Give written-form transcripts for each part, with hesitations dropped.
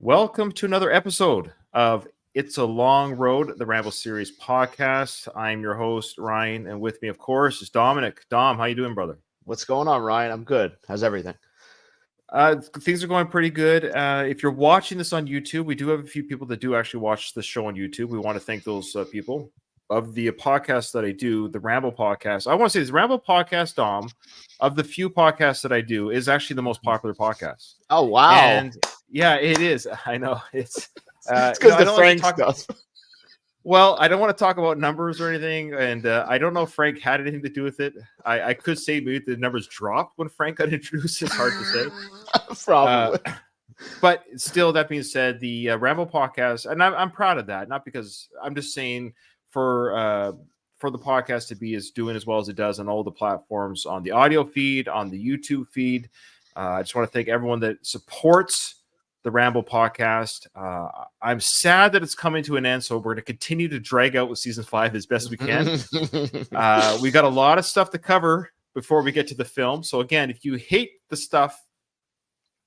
Welcome to another episode of It's a Long Road, the Rambo series podcast. I'm your host, Ryan, and with me, of course, is Dominic. Dom, how you doing, brother? What's going on, Ryan? I'm good. How's everything? Things are going pretty good. If you're watching this on YouTube, we do have a few people that do actually watch the show on YouTube. We want to thank those people. Of the podcast that I do, the Rambo podcast, I want to say this Rambo podcast, Dom, of the few podcasts that I do, is actually the most popular podcast. Oh, wow. And yeah, it is. I know. It's because the Frank stuff. Well, I don't want to talk about numbers or anything, and I don't know if Frank had anything to do with it. I could say maybe the numbers dropped when Frank got introduced. It's hard to say. Probably. But still, that being said, the Rambo podcast, and I'm proud of that. Not because I'm just saying for the podcast to be doing as well as it does on all the platforms, on the audio feed, on the YouTube feed. I just want to thank everyone that supports the Rambo podcast. I'm sad that it's coming to an end, so we're going to continue to drag out with season 5 as best we can. We got a lot of stuff to cover before we get to the film. So again, if you hate the stuff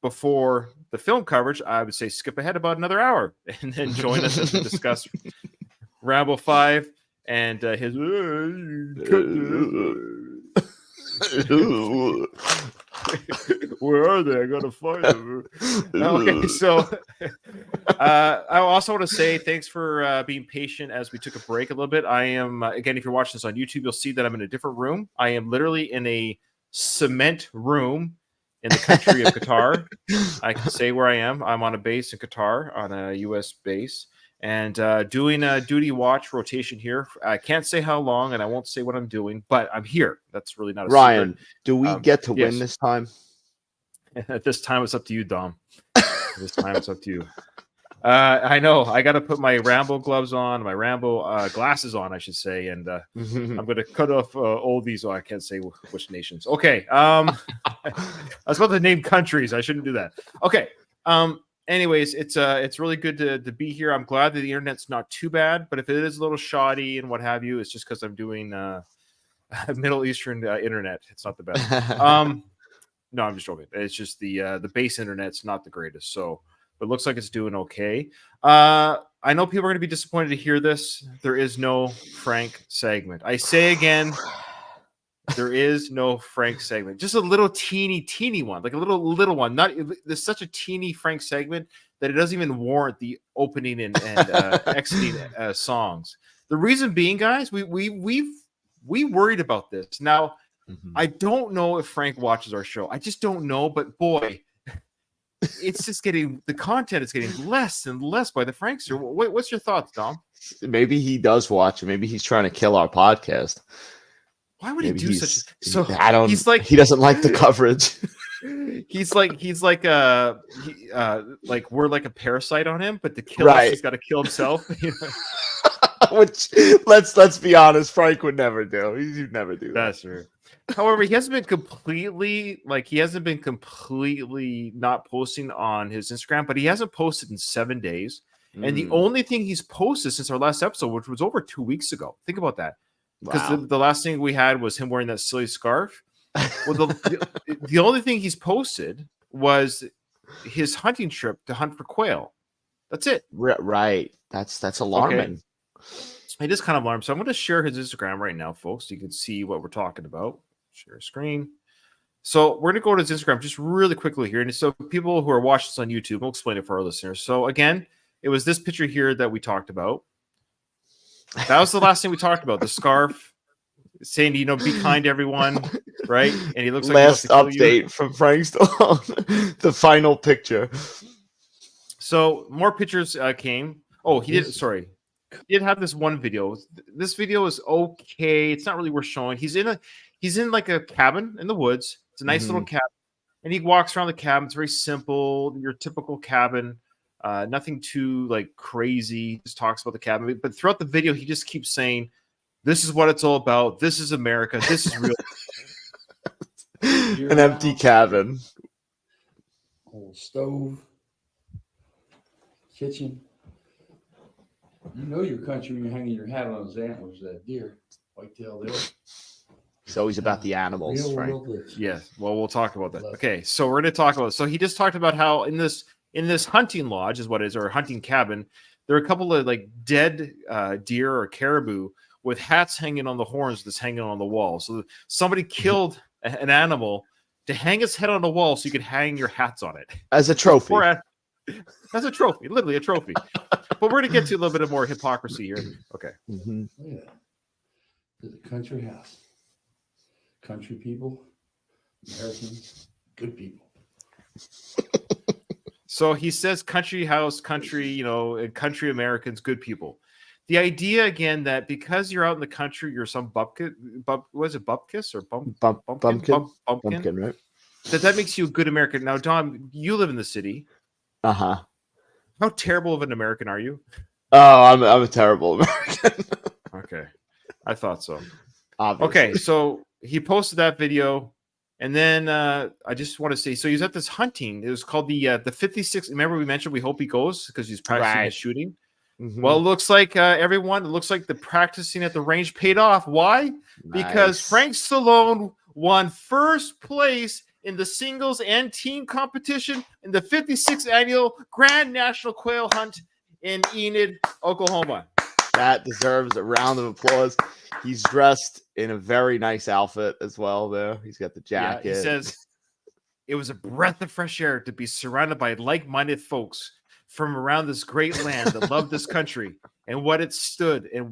before the film coverage, I would say skip ahead about another hour and then join us as we discuss Rambo 5 and his. Where are they? I gotta find them. Okay, so I also want to say thanks for being patient as we took a break a little bit. I am again, if you're watching this on YouTube, you'll see that I'm in a different room. I am literally in a cement room in the country of Qatar. I can say where I am. I'm on a base in Qatar, on a U.S. base, and doing a duty watch rotation here. I can't say how long, and I won't say what I'm doing, but I'm here. That's really not a Ryan, secret. do we get to win this time? At this time, it's up to you, Dom. This time, it's up to you. I know. I got to put my Rambo gloves on, my Rambo glasses on, I should say, and I'm going to cut off all these. Oh, I can't say which nations. Okay. I was about to name countries. I shouldn't do that. Okay. Anyways, it's really good to be here. I'm glad that the internet's not too bad, but if it is a little shoddy and what have you, it's just because I'm doing Middle Eastern internet. It's not the best. No, I'm just joking. It's just the base internet's not the greatest. So it looks like it's doing okay. I know people are going to be disappointed to hear this. There is no Frank segment. I say again, there is no Frank segment. Just a little teeny one, like a little one. Not there's such a teeny Frank segment that it doesn't even warrant the opening and exiting songs. The reason being, guys, we worried about this. Now, I don't know if Frank watches our show. I just don't know. But boy, it's just the content is getting less and less by the Frankster. What's your thoughts, Dom? Maybe he does watch it. Maybe he's trying to kill our podcast. Why would he do such? So he's like he doesn't like the coverage. He's like we're like a parasite on him, but to kill us, he's got to kill himself. Which let's be honest, Frank would never do. He'd never do that. That's true. However, he hasn't been completely not posting on his Instagram, but he hasn't posted in 7 days. And the only thing he's posted since our last episode, which was over 2 weeks ago. Think about that. Because the last thing we had was him wearing that silly scarf. Well, the only thing he's posted was his hunting trip to hunt for quail. That's it. Right. That's alarming. Okay. It is kind of alarming. So I'm going to share his Instagram right now, folks, so you can see what we're talking about. Share screen. So we're going to go to his Instagram just really quickly here. And so people who are watching this on YouTube, we'll explain it for our listeners. So again, it was this picture here that we talked about. That was the last thing we talked about. The scarf, saying, be kind to everyone, right? And he looks like last update from Frank Stallone. The final picture. So more pictures came. Oh, he did. Sorry. He did have this one video. This video is okay. It's not really worth showing. He's in like a cabin in the woods. It's a nice little cabin. And he walks around the cabin. It's very simple, your typical cabin. Nothing too like crazy. Just talks about the cabin. But throughout the video, he just keeps saying, "This is what it's all about. This is America. This is real." An empty cabin. Old stove. Kitchen. You know your country when you're hanging your hat on those antlers, that deer. Whitetail deer. It's always about the animals, Frank. Yes. Well, we'll talk about that. Okay, so we're going to talk about it. So he just talked about how in this in this hunting lodge, is what it is, or a hunting cabin. There are a couple of like dead deer or caribou with hats hanging on the horns that's hanging on the wall. So somebody killed an animal to hang its head on the wall so you could hang your hats on it. As a trophy. That's a trophy, literally a trophy. But we're going to get to a little bit of more hypocrisy here. Okay. Mm-hmm. Look at that. There's a country house. Country people, Americans, good people. So he says country house, country, and country Americans, good people. The idea, again, that because you're out in the country, you're some bumpkin, was it bupkis or bumpkin, right? That makes you a good American. Now, Dom, you live in the city. Uh-huh. How terrible of an American are you? Oh, I'm a terrible American. Okay. I thought so. Obviously. Okay, so he posted that video, and then I just want to say, so he's at this hunting. It was called the 56. Remember we mentioned we hope he goes because he's practicing his shooting. Mm-hmm. Well, it looks like it looks like the practicing at the range paid off. Why? Because Frank Stallone won first place in the singles and team competition in the 56th annual Grand National Quail Hunt in Enid, Oklahoma. That deserves a round of applause. He's dressed in a very nice outfit as well there. He's got the jacket. Yeah, he says, it was a breath of fresh air to be surrounded by like-minded folks from around this great land that love this country and what it stood and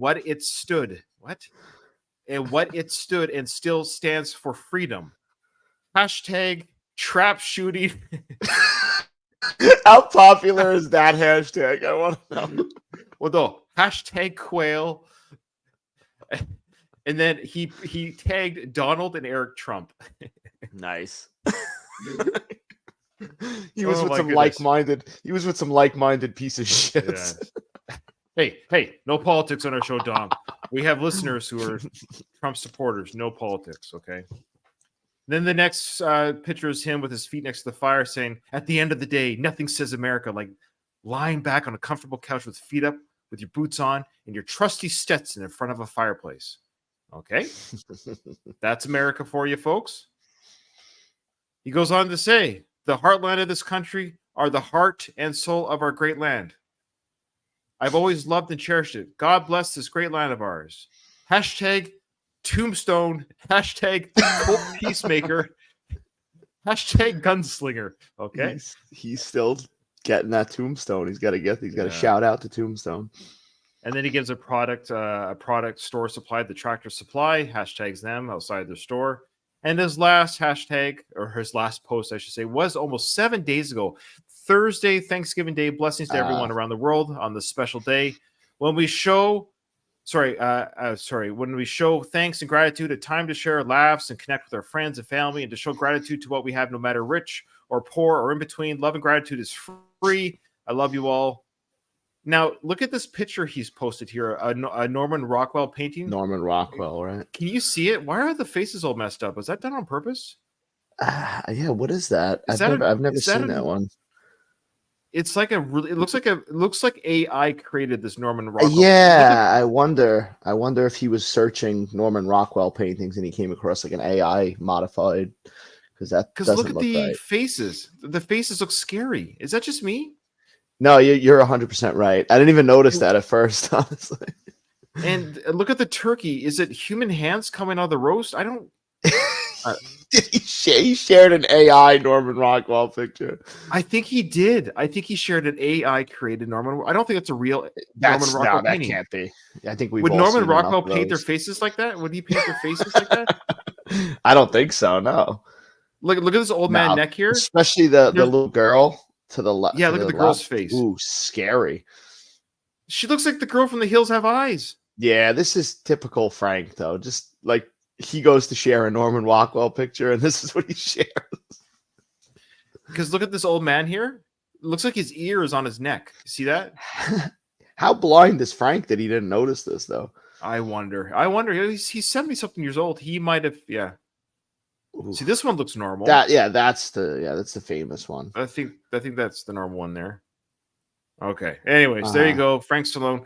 still stands for freedom. Hashtag trap shooting. How popular is that hashtag? I want to know. Well, no, hashtag quail. And then he tagged Donald and Eric Trump. Nice. He was with some goodness. like-minded piece of shit. Yeah. Hey, no politics on our show, Dom. We have listeners who are Trump supporters. No politics, okay? Then the next picture is him with his feet next to the fire saying, at the end of the day, nothing says America like lying back on a comfortable couch with feet up, with your boots on, and your trusty Stetson in front of a fireplace. Okay? That's America for you, folks. He goes on to say, the heartland of this country are the heart and soul of our great land. I've always loved and cherished it. God bless this great land of ours. Hashtag tombstone. Hashtag cult peacemaker. Hashtag gunslinger. Okay. He's still getting that tombstone. He's got to shout out to Tombstone. And then he gives a product store supply, the Tractor Supply, hashtags them outside their store. And his last hashtag, or his last post, I should say, was almost 7 days ago, Thursday, Thanksgiving Day. Blessings to everyone around the world on this special day. When we show thanks and gratitude, a time to share laughs and connect with our friends and family, and to show gratitude to what we have, no matter rich or poor or in between. Love and gratitude is free. I love you all. Now, look at this picture he's posted here, a Norman Rockwell painting. Norman Rockwell, right? Can you see it? Why are the faces all messed up? Was that done on purpose? Yeah, what is that? I've never seen that one. It's like it looks like AI created this Norman Rockwell. Yeah, I wonder if he was searching Norman Rockwell paintings and he came across like an AI modified, because look at the faces. The faces look scary. Is that just me? No, you're 100% right. I didn't even notice that at first, honestly. And look at the turkey. Is it human hands coming out of the roast? I don't. He shared an AI Norman Rockwell picture. I think he did. I think he shared an AI created Norman. I don't think it's a real Norman Rockwell painting. That can't be. I think we would Norman Rockwell paint their faces like that? Would he paint their faces like that? I don't think so. No. Look at this old man neck here, especially the little girl to the left. Yeah, look at the girl's face. Ooh, scary. She looks like the girl from The Hills Have Eyes. Yeah, this is typical Frank, though. Just like he goes to share a Norman Rockwell picture, and this is what he shares. Because look at this old man here. It looks like his ear is on his neck. See that? How blind is Frank that he didn't notice this, though? I wonder. He's 70-something years old. He might have. Yeah. Ooh. See, this one looks normal. That's the famous one. I think that's the normal one there. Okay. Anyways, there you go, Frank Stallone.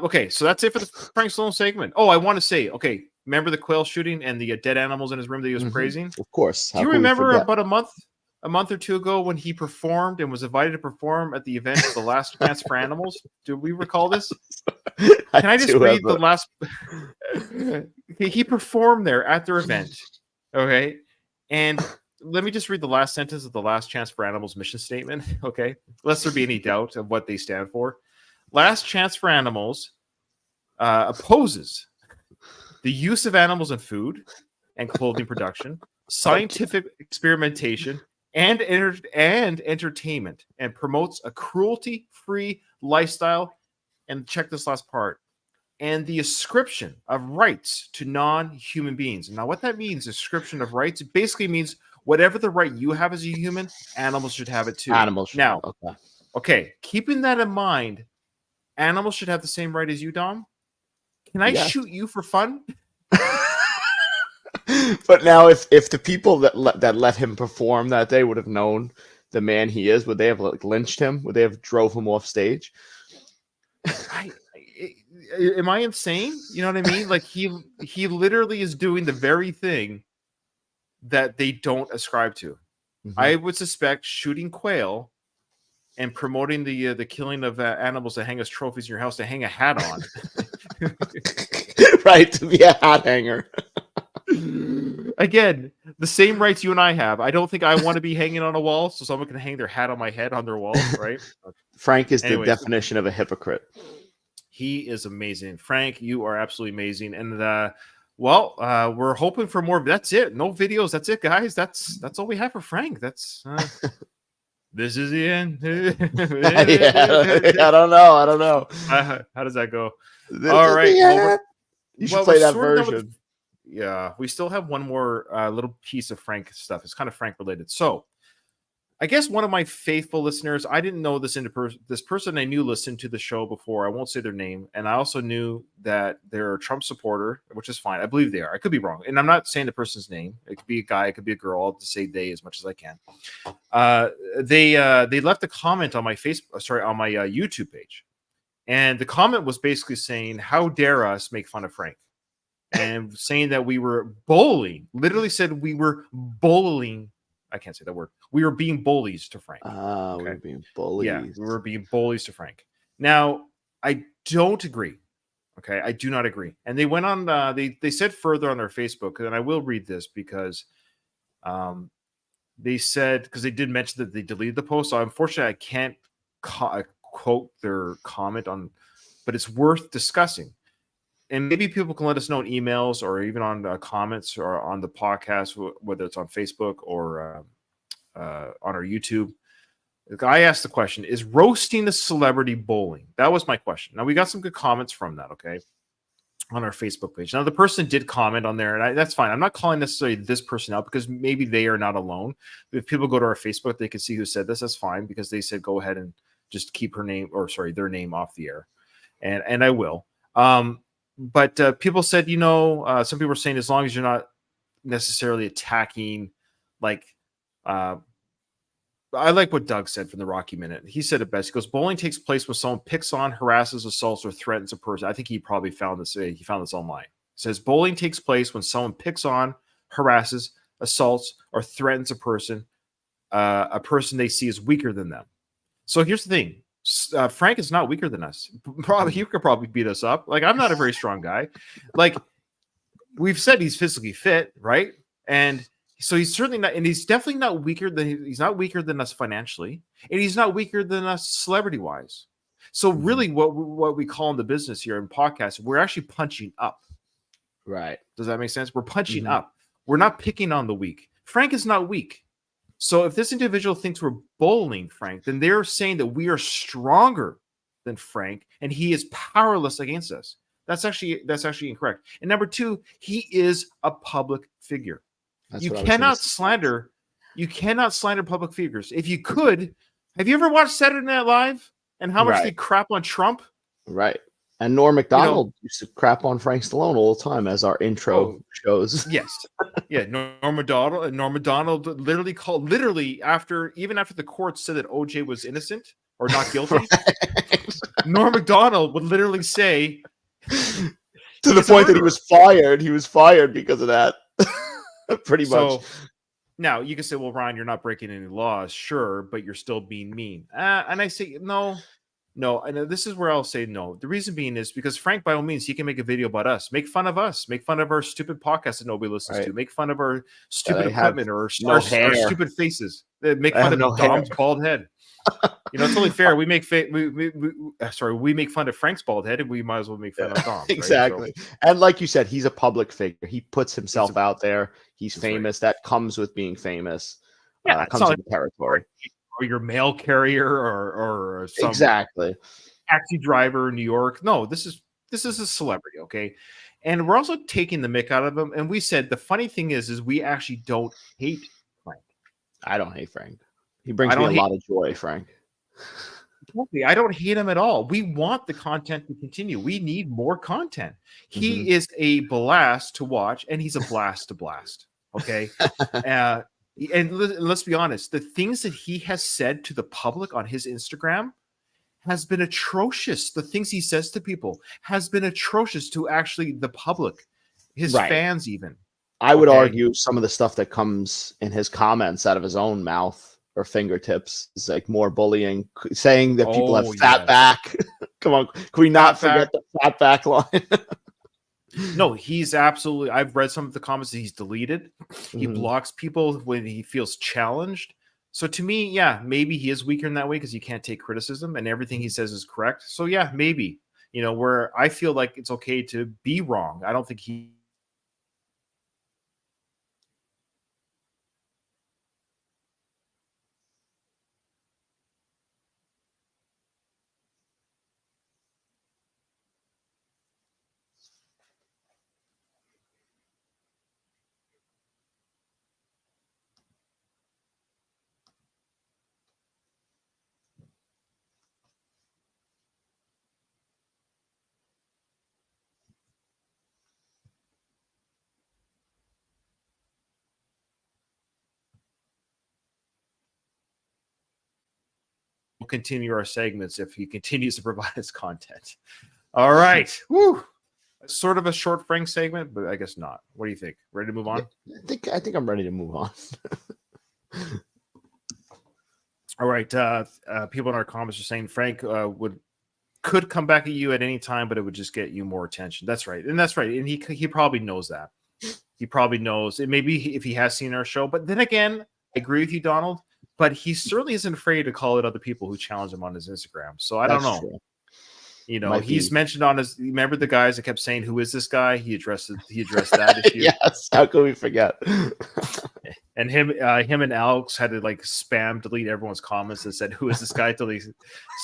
Okay, so that's it for the Frank Stallone segment. Oh, I want to say, okay, remember the quail shooting and the dead animals in his room that he was praising? Of course. Do you remember about a month a month or two ago when he performed and was invited to perform at the event The Last Chance for Animals? Do we recall this? Can I just read the last? He performed there at their event. Okay. And let me just read the last sentence of the Last Chance for Animals mission statement. Okay. Lest there be any doubt of what they stand for. Last Chance for Animals opposes the use of animals in food and clothing production, scientific experimentation, and entertainment, and promotes a cruelty-free lifestyle. And check this last part. And the ascription of rights to non-human beings. Now, what that means, ascription of rights, it basically means whatever the right you have as a human, animals should have it too. Animals should. Now, okay, keeping that in mind, animals should have the same right as you, Dom. Can I shoot you for fun? But now, if the people that let him perform that day would have known the man he is, would they have lynched him? Would they have drove him off stage? Am I insane? You know what I mean? Like he literally is doing the very thing that they don't ascribe to. Mm-hmm. I would suspect shooting quail and promoting the killing of animals to hang as trophies in your house to hang a hat on. Right, to be a hat hanger. Again, the same rights you and I have. I don't think I want to be hanging on a wall so someone can hang their hat on my head on their wall, right? Frank is the definition of a hypocrite. He is amazing. Frank, you are absolutely amazing. And we're hoping for more. That's it. No videos. That's it, guys. That's all we have for Frank. That's this is the end. I don't know. How does that go? All right. You should play that version. Yeah, we still have one more little piece of Frank stuff. It's kind of Frank related. So I guess one of my faithful listeners, I didn't know this this person I knew listened to the show before. I won't say their name. And I also knew that they're a Trump supporter, which is fine. I believe they are. I could be wrong. And I'm not saying the person's name. It could be a guy. It could be a girl. I'll just say they as much as I can. They left a comment on my on my YouTube page. And the comment was basically saying, how dare us make fun of Frank? And saying that we were bullying. Literally said we were bullying. I can't say that word. We were being bullies to Frank. Okay? We were being bullies. Yeah, we were being bullies to Frank. Now, I don't agree. Okay, I do not agree. And they went on. They said further on their Facebook, and I will read this because they said, because they did mention that they deleted the post. So unfortunately, I can't quote their comment on, but it's worth discussing. And maybe people can let us know in emails or even on comments or on the podcast, whether it's on Facebook or on our YouTube. I asked the question, is roasting a celebrity bullying? That was my question. Now, we got some good comments from that, okay, on our Facebook page. Now, the person did comment on there, and that's fine. I'm not calling necessarily this person out because maybe they are not alone. If people go to our Facebook, they can see who said this. That's fine because they said go ahead and just keep their name off the air. And I will. But people said, some people are saying as long as you're not necessarily attacking, like, I like what Doug said from the Rocky Minute. He said it best. He goes, bullying takes place when someone picks on, harasses, assaults, or threatens a person. I think he probably found this. He found this online. It says bullying takes place when someone picks on, harasses, assaults, or threatens a person they see as weaker than them. So here's the thing. Frank is not weaker than us. He could probably beat us up. Like, I'm not a very strong guy. Like, we've said he's physically fit, right? And so he's certainly not, and he's definitely not weaker than us financially, and he's not weaker than us celebrity wise. So really, what we call in the business here in podcasts, we're actually punching up. Right? Does that make sense? We're punching up. We're not picking on the weak. Frank is not weak. So if this individual thinks we're bullying Frank, then they're saying that we are stronger than Frank and he is powerless against us. That's actually incorrect. And number two, he is a public figure. You cannot slander public figures. If you could, have you ever watched Saturday Night Live and how much they crap on Trump? Right. And Norm Macdonald used to crap on Frank Stallone all the time, as our intro shows. Yes. Yeah. Norm Macdonald literally after the court said that OJ was innocent or not guilty, Norm Macdonald would literally say to the point that he was fired. He was fired because of that. Pretty much. Now you can say, well, Ryan, you're not breaking any laws, sure, but you're still being mean. And I say, no. And this is where I'll say no. The reason being is because Frank, by all means, he can make a video about us, make fun of us, make fun of our stupid podcast that nobody listens to, make fun of our stupid equipment or our stupid faces, make fun of Dom's bald head. It's only fair. We make we make fun of Frank's bald head, and we might as well make fun of Dom. Exactly. Right? So, and like you said, he's a public figure. He puts himself out there. He's famous. Right. That comes with being famous. Yeah, comes with the territory. Or your mail carrier, or some exactly taxi driver in New York. No, this is a celebrity, okay? And we're also taking the mick out of him. And we said the funny thing is we actually don't hate Frank. I don't hate Frank. He brings me a lot of joy, Frank. I don't hate him at all. We want the content to continue. We need more content. He is a blast to watch, and he's a blast to blast. Okay. And let's be honest, the things that he has said to the public on his Instagram has been atrocious. The things he says to people has been atrocious to actually the public, his fans even. I would argue some of the stuff that comes in his comments out of his own mouth or fingertips is like more bullying, saying that people have fat back. Come on, can we not forget the fat back line? No, he's absolutely. I've read some of the comments that he's deleted. He blocks people when he feels challenged. So to me, yeah, maybe he is weaker in that way because he can't take criticism and everything he says is correct. So yeah, maybe, where I feel like it's okay to be wrong. I don't think he. Continue our segments if he continues to provide his content. All right. Woo. Sort of a short Frank segment, but I guess not. What do you think? Ready to move on? I think I'm ready to move on. All right. People in our comments are saying Frank could come back at you at any time, but it would just get you more attention. That's right. And that's right. And he probably knows that. He probably knows. And maybe if he has seen our show. But then again, I agree with you, Donald. But he certainly isn't afraid to call out other people who challenge him on his Instagram. So I don't know. True. He's mentioned on his. Remember the guys that kept saying, "Who is this guy?" He addressed that issue. Yes. How could we forget? And him and Alex had to spam delete everyone's comments that said, "Who is this guy?" Till he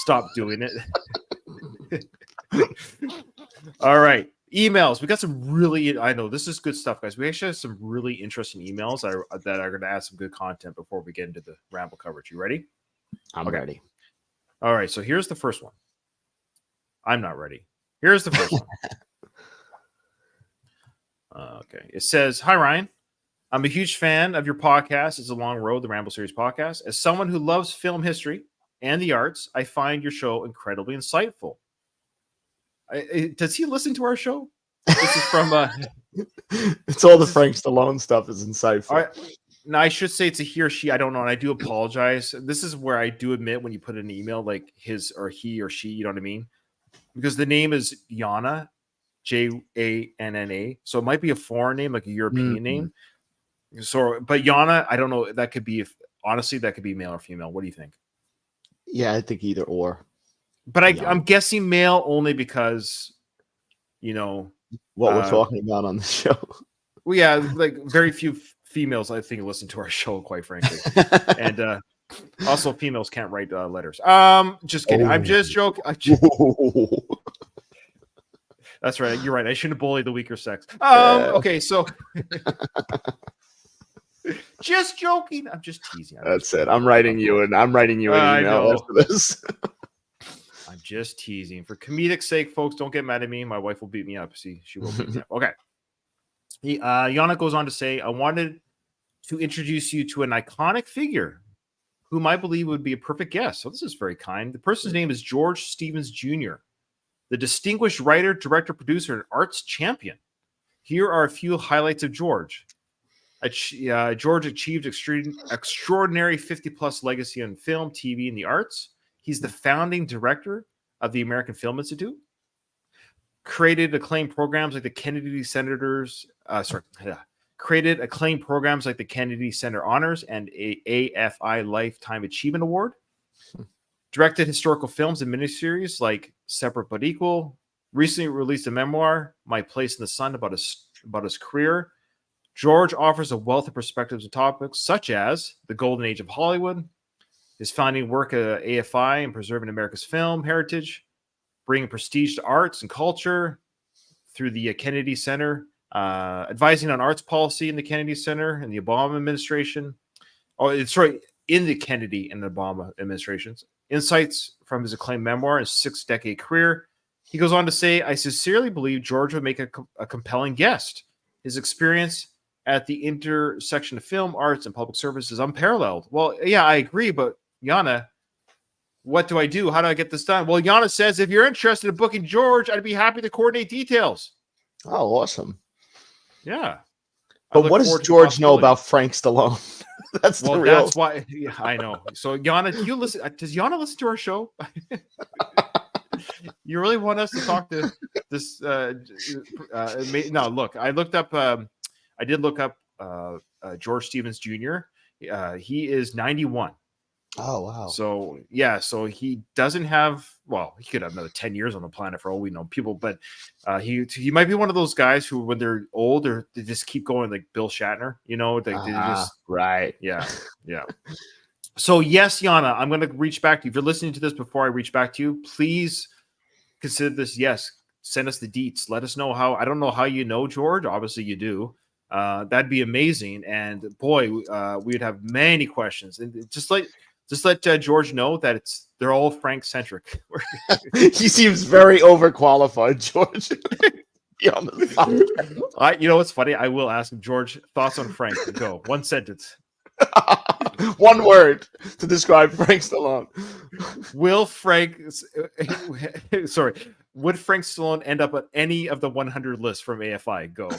stopped doing it. All right. Emails. We got some really, I know this is good stuff, guys. We actually have some really interesting emails that are going to add some good content before we get into the Rambo coverage. You ready? I'm ready. All right. So here's the first one. I'm not ready. Here's the first one. Okay. It says, "Hi, Ryan. I'm a huge fan of your podcast. It's a long road, the Rambo series podcast. As someone who loves film history and the arts, I find your show incredibly insightful." Does he listen to our show? This is from. It's all the Frank Stallone stuff is insightful. All right. Now I should say it's a he or she. I don't know, and I do apologize. This is where I do admit when you put in an email like his or he or she. You know what I mean? Because the name is Yana, Janna. So it might be a foreign name, like a European name. So, but Yana, I don't know. That could be honestly, that could be male or female. What do you think? Yeah, I think either or. But I'm guessing male only because, what we're talking about on the show. Well, yeah, very few females, I think, listen to our show, quite frankly. And also, females can't write letters. Just kidding. I'm just joking. That's right. You're right. I shouldn't bully the weaker sex. Okay, so just joking. I'm just teasing. That's it. I'm writing you an email after this. I'm just teasing. For comedic sake, folks, don't get mad at me. My wife will beat me up. See, she will beat me up. Okay. Yana goes on to say, "I wanted to introduce you to an iconic figure whom I believe would be a perfect guest." So this is very kind. The person's name is George Stevens Jr., the distinguished writer, director, producer, and arts champion. Here are a few highlights of George. George achieved extraordinary 50-plus legacy on film, TV, and the arts. He's the founding director of the American Film Institute. Created acclaimed programs like the Kennedy Center Honors and AFI Lifetime Achievement Award. Directed historical films and miniseries like Separate But Equal. Recently released a memoir, My Place in the Sun, about his career. George offers a wealth of perspectives and topics such as the golden age of Hollywood, his founding work at AFI in preserving America's film heritage, bringing prestige to arts and culture through the Kennedy Center, advising on arts policy in the Kennedy Center and the Obama administration. In the Kennedy and Obama administrations. Insights from his acclaimed memoir and 6-decade career. He goes on to say, I sincerely believe George would make a compelling guest. His experience at the intersection of film, arts, and public service is unparalleled. Well, yeah, I agree, but Yana, what do I do? How do I get this done? Well, Yana says, if you're interested in booking George, I'd be happy to coordinate details. Oh, awesome. Yeah. But what does George know about Frank Stallone? That's why. Yeah, I know. So, Yana, do you listen? Does Yana listen to our show? You really want us to talk to this? No, look, I looked up. I did look up George Stevens Jr. He is 91. Oh, wow. So, yeah, so he doesn't have, well, he could have another 10 years on the planet for all we know, people, but he might be one of those guys who, when they're old, they just keep going like Bill Shatner, you know, they just, right. Yeah. Yeah. So, yes, Yana, I'm going to reach back to you. If you're listening to this before I reach back to you, please consider this. Yes. Send us the deets. Let us know how. I don't know how you know George. Obviously, you do. That'd be amazing. And boy, we'd have many questions. And just let George know that they're all Frank centric. He seems very overqualified, George. You know what's funny? I will ask him, George, thoughts on Frank. Go. One sentence. One word to describe Frank Stallone. Would Frank Stallone end up at any of the 100 lists from AFI? Go.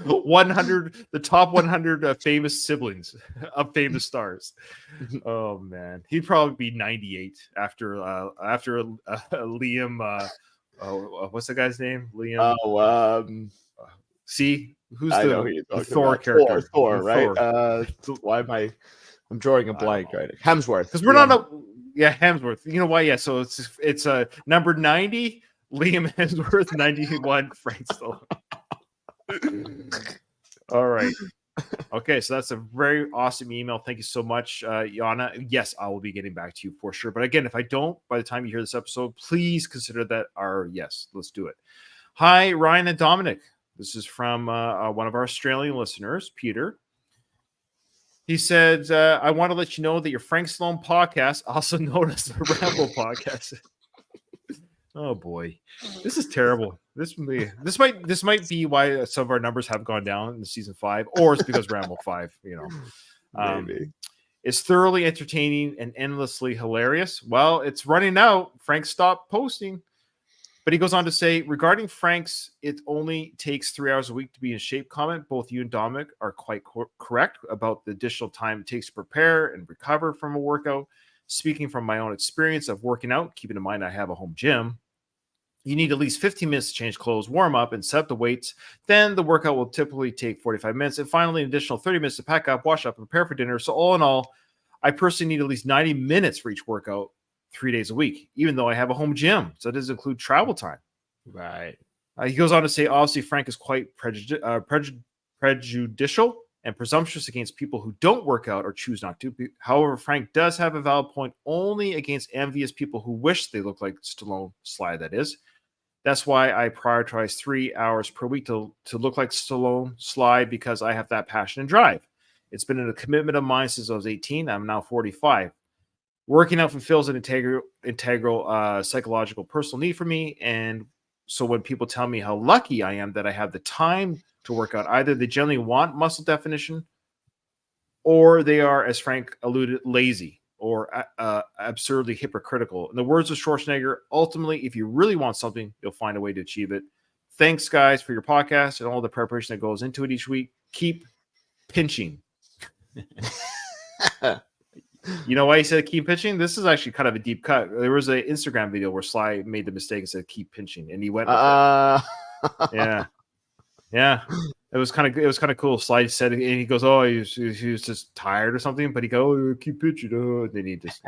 100, the top 100 famous siblings of famous stars. Oh man, he'd probably be 98 after Liam. What's the guy's name? Liam. See, who's the Thor character? Thor, right? Thor. Why am I'm drawing a blank right? Hemsworth. Because we're not Hemsworth. You know why? Yeah, so it's number 90, Liam Hemsworth, 91, Frank Stallone. All right. Okay, so that's a very awesome email. Thank you so much, Yana. Yes, I will be getting back to you for sure. But again, if I don't, by the time you hear this episode, please consider that our yes. Let's do it. Hi, Ryan and Dominic. This is from one of our Australian listeners, Peter. He said, I want to let you know that your Frank Stallone podcast, also known as the Rambo podcast. Oh boy, this is terrible. This might be why some of our numbers have gone down in season 5, or it's because Rambo 5, maybe. It's thoroughly entertaining and endlessly hilarious. Well, it's running out. Frank stopped posting, but he goes on to say, regarding Frank's, it only takes 3 hours a week to be in shape comment. Both you and Dominic are quite correct about the additional time it takes to prepare and recover from a workout. Speaking from my own experience of working out, keeping in mind I have a home gym, you need at least 15 minutes to change clothes, warm up, and set up the weights. Then the workout will typically take 45 minutes. And finally, an additional 30 minutes to pack up, wash up, and prepare for dinner. So all in all, I personally need at least 90 minutes for each workout 3 days a week, even though I have a home gym. So it does include travel time. Right. He goes on to say, obviously, Frank is quite prejudicial and presumptuous against people who don't work out or choose not to. However, Frank does have a valid point only against envious people who wish they look like Stallone, Sly, that is. That's why I prioritize 3 hours per week to look like Stallone, Sly, because I have that passion and drive. It's been a commitment of mine since I was 18. I'm now 45. Working out fulfills an integral psychological personal need for me. And so when people tell me how lucky I am that I have the time to work out, either they generally want muscle definition or they are, as Frank alluded, lazy or absurdly hypocritical. In the words of Schwarzenegger, ultimately, if you really want something, you'll find a way to achieve it. Thanks, guys, for your podcast and all the preparation that goes into it each week. Keep pinching. You know why he said keep pinching? This is actually kind of a deep cut. There was an Instagram video where Sly made the mistake and said keep pinching, and he went with it. Yeah. It was kind of cool. Sly said, and he goes, "Oh, he was just tired or something," but he goes, "Oh, keep pinching." And then he just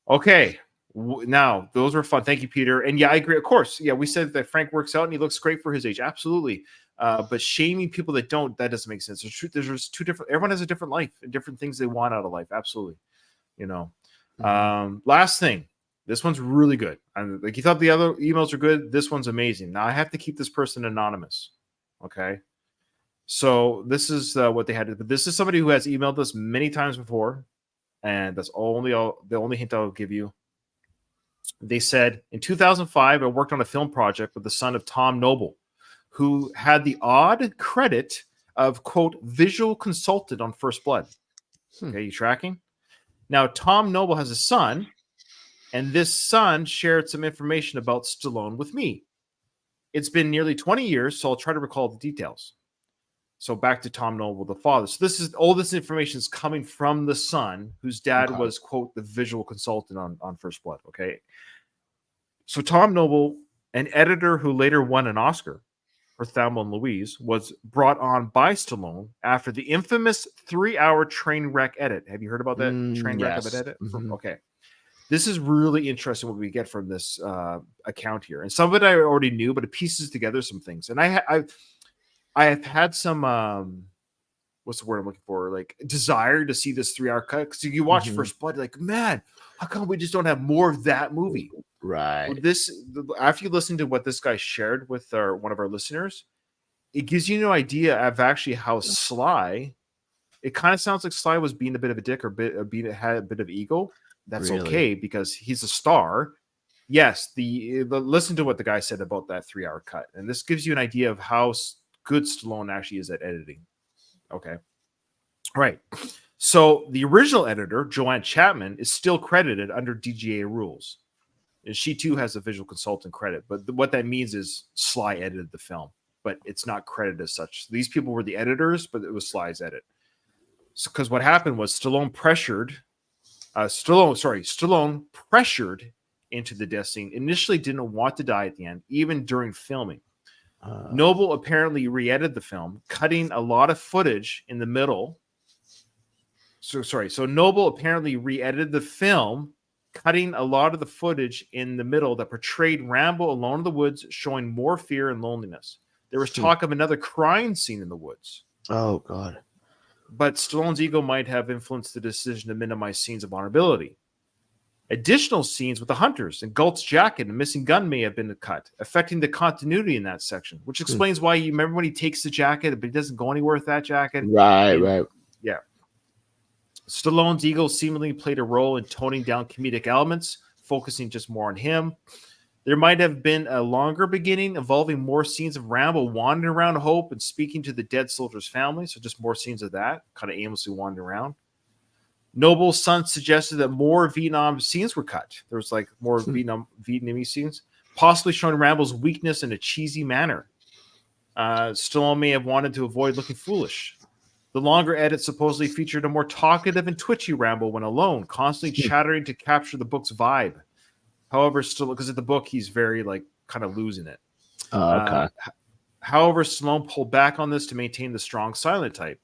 Okay. Now those were fun. Thank you, Peter. And yeah, I agree. Of course, yeah, we said that Frank works out and he looks great for his age. Absolutely. But shaming people that don't, that doesn't make sense. There's two different. Everyone has a different life and different things they want out of life. Absolutely. You know. Last thing. This one's really good. Like you thought the other emails were good. This one's amazing. Now I have to keep this person anonymous. Okay. So this is what they had to. But this is somebody who has emailed us many times before, and that's the only hint I'll give you. They said, in 2005, I worked on a film project with the son of Tom Noble, who had the odd credit of, quote, visual consultant on First Blood. Okay, you tracking? Now, Tom Noble has a son, and this son shared some information about Stallone with me. It's been nearly 20 years, so I'll try to recall the details. So back to Tom Noble, the father. So all this information is coming from the son, whose dad was, quote, the visual consultant on First Blood. Okay. So Tom Noble, an editor who later won an Oscar for Thelma and Louise, was brought on by Stallone after the infamous 3-hour train wreck edit. Have you heard about that train wreck of an edit? Okay. This is really interesting what we get from this account here. And some of it I already knew, but it pieces together some things. And I have had some what's the word I'm looking for? Like desire to see this 3-hour cut. Because you watch First Blood, like, man, how come we just don't have more of that movie? Right. Well, after you listen to what this guy shared with one of our listeners, it gives you no idea of actually how Sly. It kind of sounds like Sly was being a bit of a dick or had a bit of ego. That's really okay because he's a star. Yes, listen to what the guy said about that 3-hour cut, and this gives you an idea of how good Stallone actually is at editing. Okay. Right. So the original editor, Joanne Chapman, is still credited under DGA rules. And she too has a visual consultant credit. But what that means is Sly edited the film, but it's not credited as such. These people were the editors, but it was Sly's edit. So, because what happened was Stallone pressured into the death scene. Initially didn't want to die at the end, even during filming. Noble apparently re-edited the film, cutting a lot of footage in the middle. So Noble apparently re-edited the film, cutting a lot of the footage in the middle that portrayed Rambo alone in the woods, showing more fear and loneliness. There was talk of another crying scene in the woods. Oh, God. But Stallone's ego might have influenced the decision to minimize scenes of vulnerability. Additional scenes with the hunters and Galt's jacket and missing gun may have been cut, affecting the continuity in that section, which explains why you remember when he takes the jacket, but he doesn't go anywhere with that jacket. Right. Yeah. Stallone's ego seemingly played a role in toning down comedic elements, focusing just more on him. There might have been a longer beginning involving more scenes of Rambo wandering around Hope and speaking to the dead soldier's family. So just more scenes of that, kind of aimlessly wandering around. Noble's son suggested that more Vietnam scenes were cut. There was like more Vietnamese scenes, possibly showing Rambo's weakness in a cheesy manner. Stallone may have wanted to avoid looking foolish. The longer edit supposedly featured a more talkative and twitchy Rambo when alone, constantly chattering to capture the book's vibe. However, still, because of the book, he's very like kind of losing it. Okay. However, Stallone pulled back on this to maintain the strong silent type.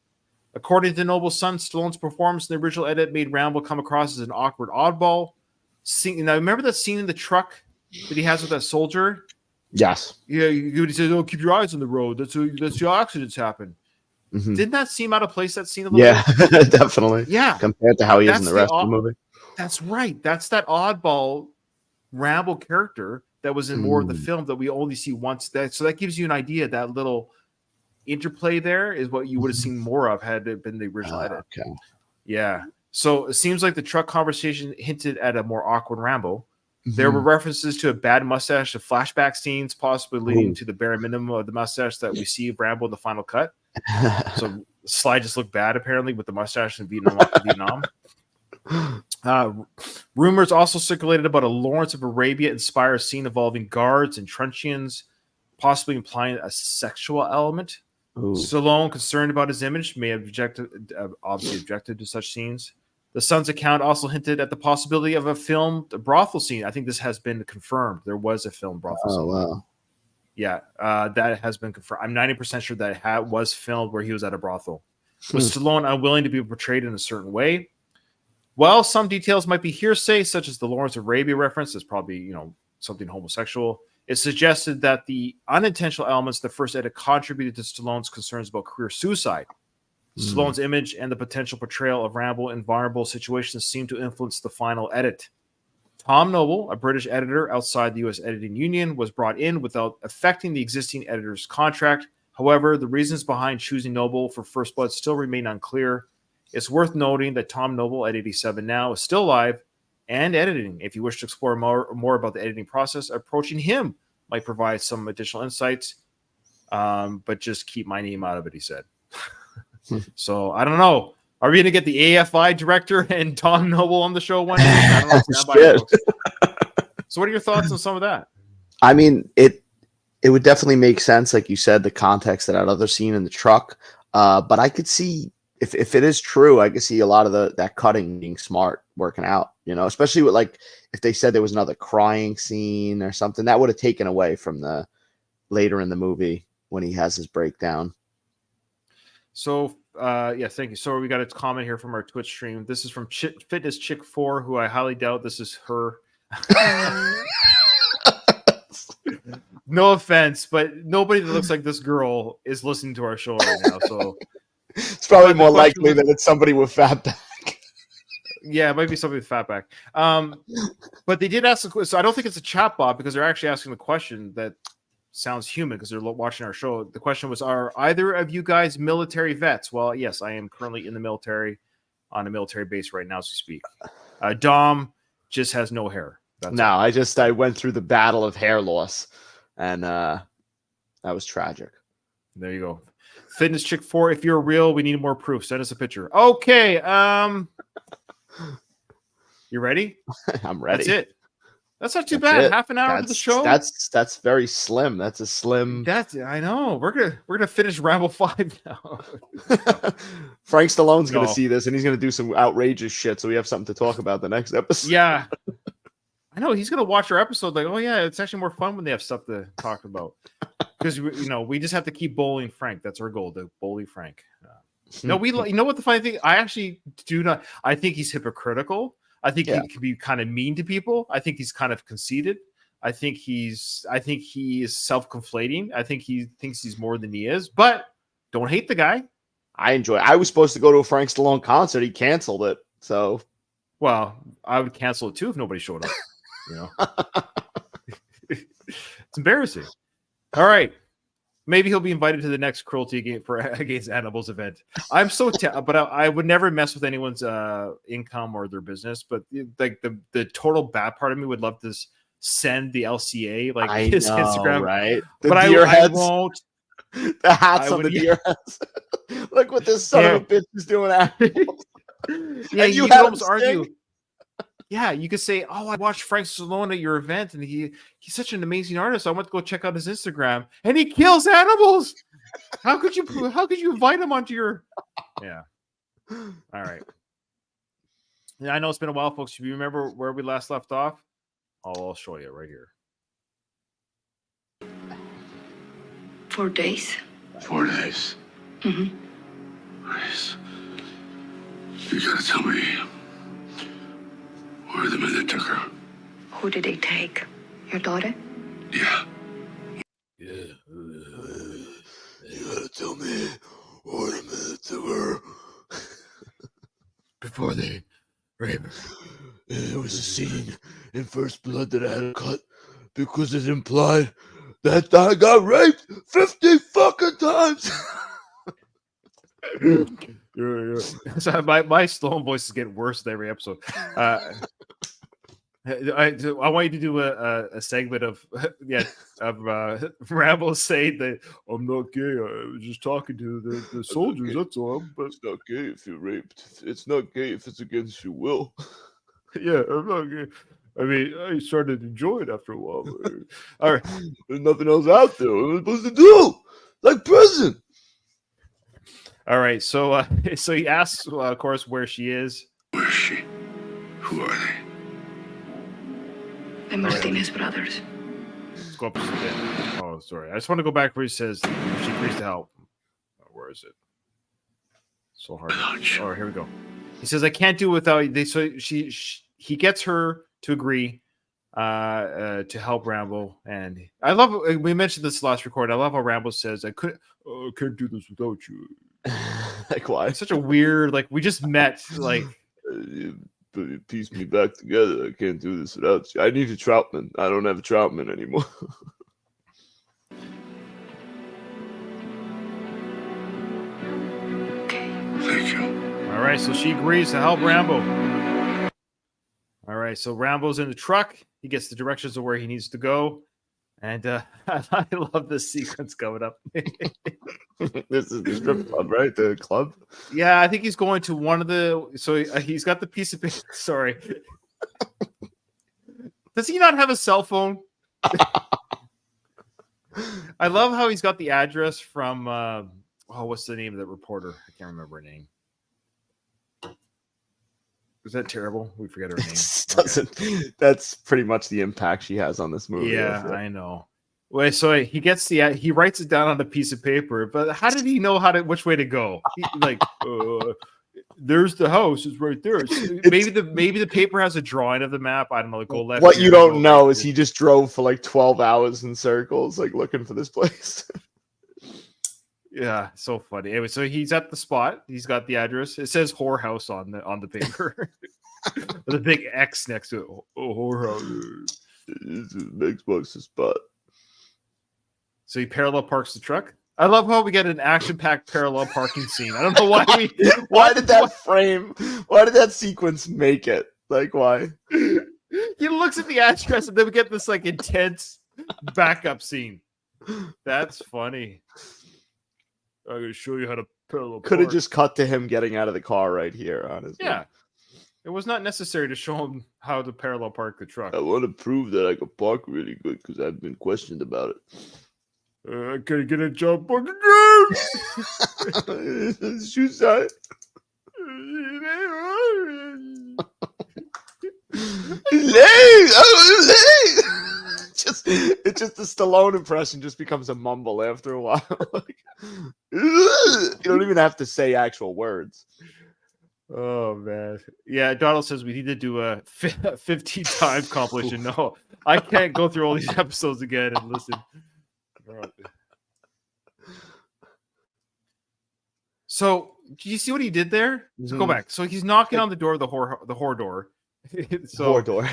According to Noble's son, Stallone's performance in the original edit made Rambo come across as an awkward oddball. Now, remember that scene in the truck that he has with that soldier? Yes. Yeah, he says, "Oh, keep your eyes on the road. That's how accidents happen." Mm-hmm. Didn't that seem out of place? That scene a little bit? Definitely. Yeah, compared to how he is in the rest of the movie. That's right. That's that oddball Rambo character that was in more of the film that we only see once. So that gives you an idea. That little interplay there is what you would have seen more of had it been the original edit. Okay. Yeah. So it seems like the truck conversation hinted at a more awkward Rambo. There were references to a bad mustache, to flashback scenes, possibly leading to the bare minimum of the mustache that we see of Rambo in the final cut. So Sly just looked bad apparently with the mustache in Vietnam. Rumors also circulated about a Lawrence of Arabia inspired scene involving guards and truncheons possibly implying a sexual element. Ooh. Stallone, concerned about his image, may have obviously objected to such scenes. The Sun's account also hinted at the possibility of a filmed brothel scene. I think this has been confirmed. There was a filmed brothel scene. Oh, wow. Yeah, that has been confirmed. I'm 90% sure that it was filmed where he was at a brothel. Was Stallone unwilling to be portrayed in a certain way? Well, some details might be hearsay, such as the Lawrence of Arabia reference. That's probably, something homosexual. It suggested that the unintentional elements of the first edit contributed to Stallone's concerns about career suicide. Stallone's image and the potential portrayal of Rambo in vulnerable situations seemed to influence the final edit. Tom Noble, a British editor outside the U.S. Editing Union, was brought in without affecting the existing editor's contract. However, the reasons behind choosing Noble for First Blood still remain unclear. It's worth noting that Tom Noble, at 87 now, is still alive and editing. If you wish to explore more about the editing process, approaching him might provide some additional insights. But just keep my name out of it, he said. So I don't know. Are we going to get the AFI director and Tom Noble on the show one day? I don't know. Stand by it, folks. So what are your thoughts on some of that? I mean, it would definitely make sense, like you said, the context of that other scene in the truck. But I could see, if it is true, I could see a lot of that cutting being smart, working out, especially with, like, if they said there was another crying scene or something, that would have taken away from the later in the movie when he has his breakdown. So, yeah, thank you. So we got a comment here from our Twitch stream. This is from Fitness Chick 4, who I highly doubt this is her. No offense, but nobody that looks like this girl is listening to our show right now. So it's probably more likely that it's somebody with fat back. Yeah, it might be somebody with fat back. But they did ask the question. So I don't think it's a chat bot, because they're actually asking the question that sounds human because they're watching our show. The question was, are either of you guys military vets? Well, yes, I am currently in the military on a military base right now as we speak. Dom just has no hair. I went through the battle of hair loss, and that was tragic. There you go. Fitness Chick 4, if you're real, we need more proof. Send us a picture. Okay. You ready? I'm ready. That's it. That's not too bad. Half an hour of the show. That's very slim. That's a slim. I know. We're gonna finish Rambo 5 now. Frank Stallone's gonna see this, and he's gonna do some outrageous shit. So we have something to talk about the next episode. Yeah, I know. He's gonna watch our episode like, oh yeah, it's actually more fun when they have stuff to talk about. Because we just have to keep bullying Frank. That's our goal, to bully Frank. No, you know what the funny thing? I actually do not. I think he's hypocritical. I think he can be kind of mean to people. I think he's kind of conceited. I think he is self-conflating. I think he thinks he's more than he is. But don't hate the guy. I enjoy it. I was supposed to go to a Frank Stallone concert. He canceled it. So, well, I would cancel it too if nobody showed up. It's embarrassing. All right. Maybe he'll be invited to the next cruelty against animals event. I'm so, but I would never mess with anyone's income or their business. But like the total bad part of me would love to send the LCA his Instagram, right? But I won't. The hats on the deer heads. Look what this son of a bitch is doing. Yeah, you could almost argue. Yeah, you could say, "Oh, I watched Frank Stallone at your event, and he's such an amazing artist. I went to go check out his Instagram, and he kills animals. How could you invite him onto your?" Yeah. All right. Yeah, I know it's been a while, folks. Do you remember where we last left off? I'll show you right here. 4 days. 4 days. Mm-hmm. Nice. You gotta tell me. Where are the men that took her? Who did they take? Your daughter? Yeah. Yeah. You gotta tell me where the men that took her. Before they raped her. There was a scene in First Blood that I had to cut because it implied that I got raped 50 fucking times. So my Stallone voice is getting worse with every episode. I want you to do a segment of Rambo saying that I'm not gay. I was just talking to the soldiers. That's all. But it's not gay if you're raped. It's not gay if it's against your will. Yeah, I'm not gay. I mean, I started to enjoy it after a while. All right. There's nothing else out there. What am I supposed to do? Like prison. All right. So, so he asks, of course, where she is. Where is she? Who are they? The Martinez brothers. Let's go up just a bit. Oh, sorry. I just want to go back where he says she agrees to help. Oh, where is it? So hard. Oh, here we go. He says, I can't do it without you. So he gets her to agree to help Rambo. And I love, we mentioned this last record. I love how Rambo says, I can't do this without you. Like, why? It's such a weird, like, we just met, like, You piece me back together. I can't do this without you. I need a Troutman. I don't have a Troutman anymore. Thank you. all right. So she agrees to help Rambo. All right. So Rambo's in the truck. He gets the directions of where he needs to go. And I love this sequence coming up. This is the strip club, right? The club. Yeah, I think he's going to one of the. So he's got the piece of paper. Sorry. Does he not have a cell phone? I love how he's got the address from. What's the name of that reporter? I can't remember her name. Was that terrible? We forget her name. Doesn't. That's pretty much the impact she has on this movie. Yeah, I know. Wait, so he gets he writes it down on a piece of paper, but how did he know which way to go? There's the house, it's right there. Maybe the paper has a drawing of the map. I don't know. Like, go left. What you don't know is he just drove for like 12 hours in circles, like looking for this place. Yeah, so funny. Anyway, so he's at the spot. He's got the address. It says whorehouse on the paper. With a big X next to it. Oh, whorehouse. This is Xbox the spot. So he parallel parks the truck. I love how we get an action-packed parallel parking scene. I don't know why Why did that sequence make it? Like, why? He looks at the address and then we get this like intense backup scene. That's funny. I'm gonna show you how to parallel. Could have just cut to him getting out of the car right here, honestly. Yeah. It was not necessary to show him how to parallel park the truck. I want to prove that I can park really good because I've been questioned about it. I gotta get a job parking. Shoot side. It's just the Stallone impression just becomes a mumble after a while. Like, you don't even have to say actual words. Oh man, yeah. Donald says we need to do a 15 times compilation. No, I can't go through all these episodes again and listen. So, do you see what he did there? So go back. So he's knocking on the door of the whore door. So Whore door.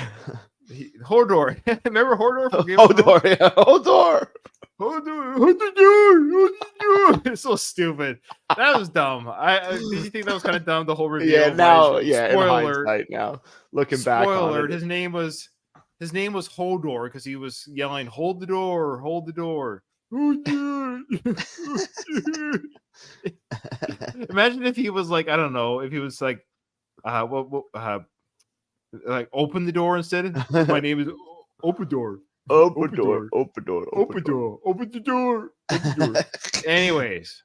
Hodor. Remember Hodor? Hodor, yeah. Hodor. It's so stupid. That was dumb. Did you think that was kind of dumb? The whole review. Yeah, now, yeah. Spoiler Alert. Now, looking back. Spoiler alert. His name was Hodor because he was yelling, "Hold the door! Hold the door!" Imagine if he was like, I don't know, if he was like, like open the door instead. My name is Open Door. Open door. Open door. Open door. Open the door. Open the door. Anyways,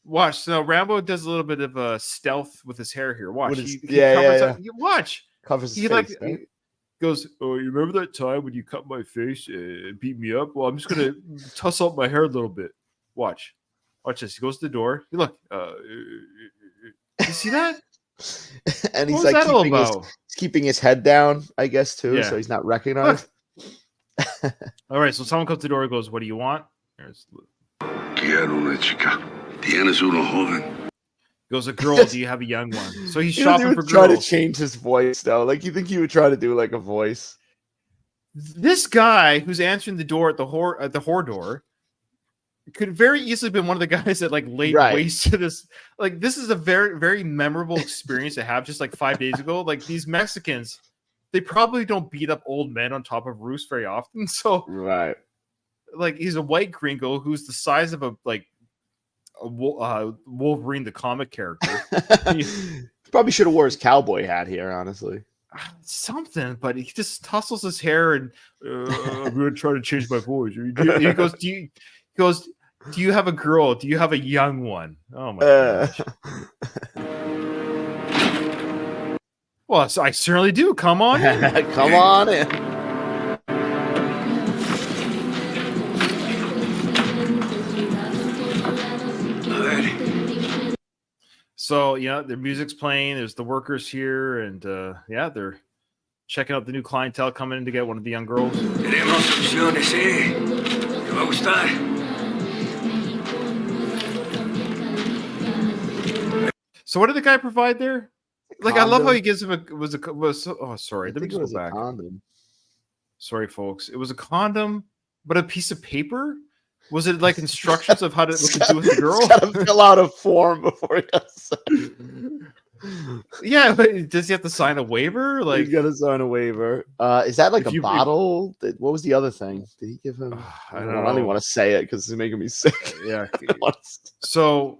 watch. So Rambo does a little bit of a stealth with his hair here. Watch. He covers up. Watch. Covers his he face. He goes, oh, you remember that time when you cut my face and beat me up? Well, I'm just gonna tuss up my hair a little bit. Watch. Watch this. He goes to the door. You look. You see that? And he's what was like that keeping his head down, I guess, too, Yeah. so he's not recognized. All right, so someone comes to the door and goes, what do you want? Quiero una chica. Tienes uno joven. He goes, a girl, do you have a young one? So he's He shopping doesn't for even try to girls. change his voice, though. Like, you think he would try to do, like, a voice? This guy who's answering the door at the whore door could very easily been one of the guys that like laid waste to this. Like, this is a very, very memorable experience to have just like 5 days ago. Like, these Mexicans, they probably don't beat up old men on top of roofs very often. So, Right. like, he's a white gringo who's the size of a Wolverine, the comic character. Probably should have wore his cowboy hat here, honestly. something, but he just tussles his hair and I'm gonna try to change my voice. He goes, he goes, do you have a girl? Do you have a young one? Oh my gosh. Well, I certainly do. Come on in. Come on in. So, their music's playing. There's the workers here, and they're checking out the new clientele coming in to get one of the young girls. Tenemos opciones, ¿eh? ¿Te va a gustar? So, what did the guy provide there? Like, I love how he gives him sorry. Let me just go back. Condom. Sorry, folks. It was a condom, but a piece of paper? Was it like instructions of what to do with the girl? He's got to fill out a form before he does it. Yeah, but does he have to sign a waiver? Like, he's got to sign a waiver. Is that like a bottle? What was the other thing? Did he give him? I don't even want to say it because it's making me sick. Yeah. So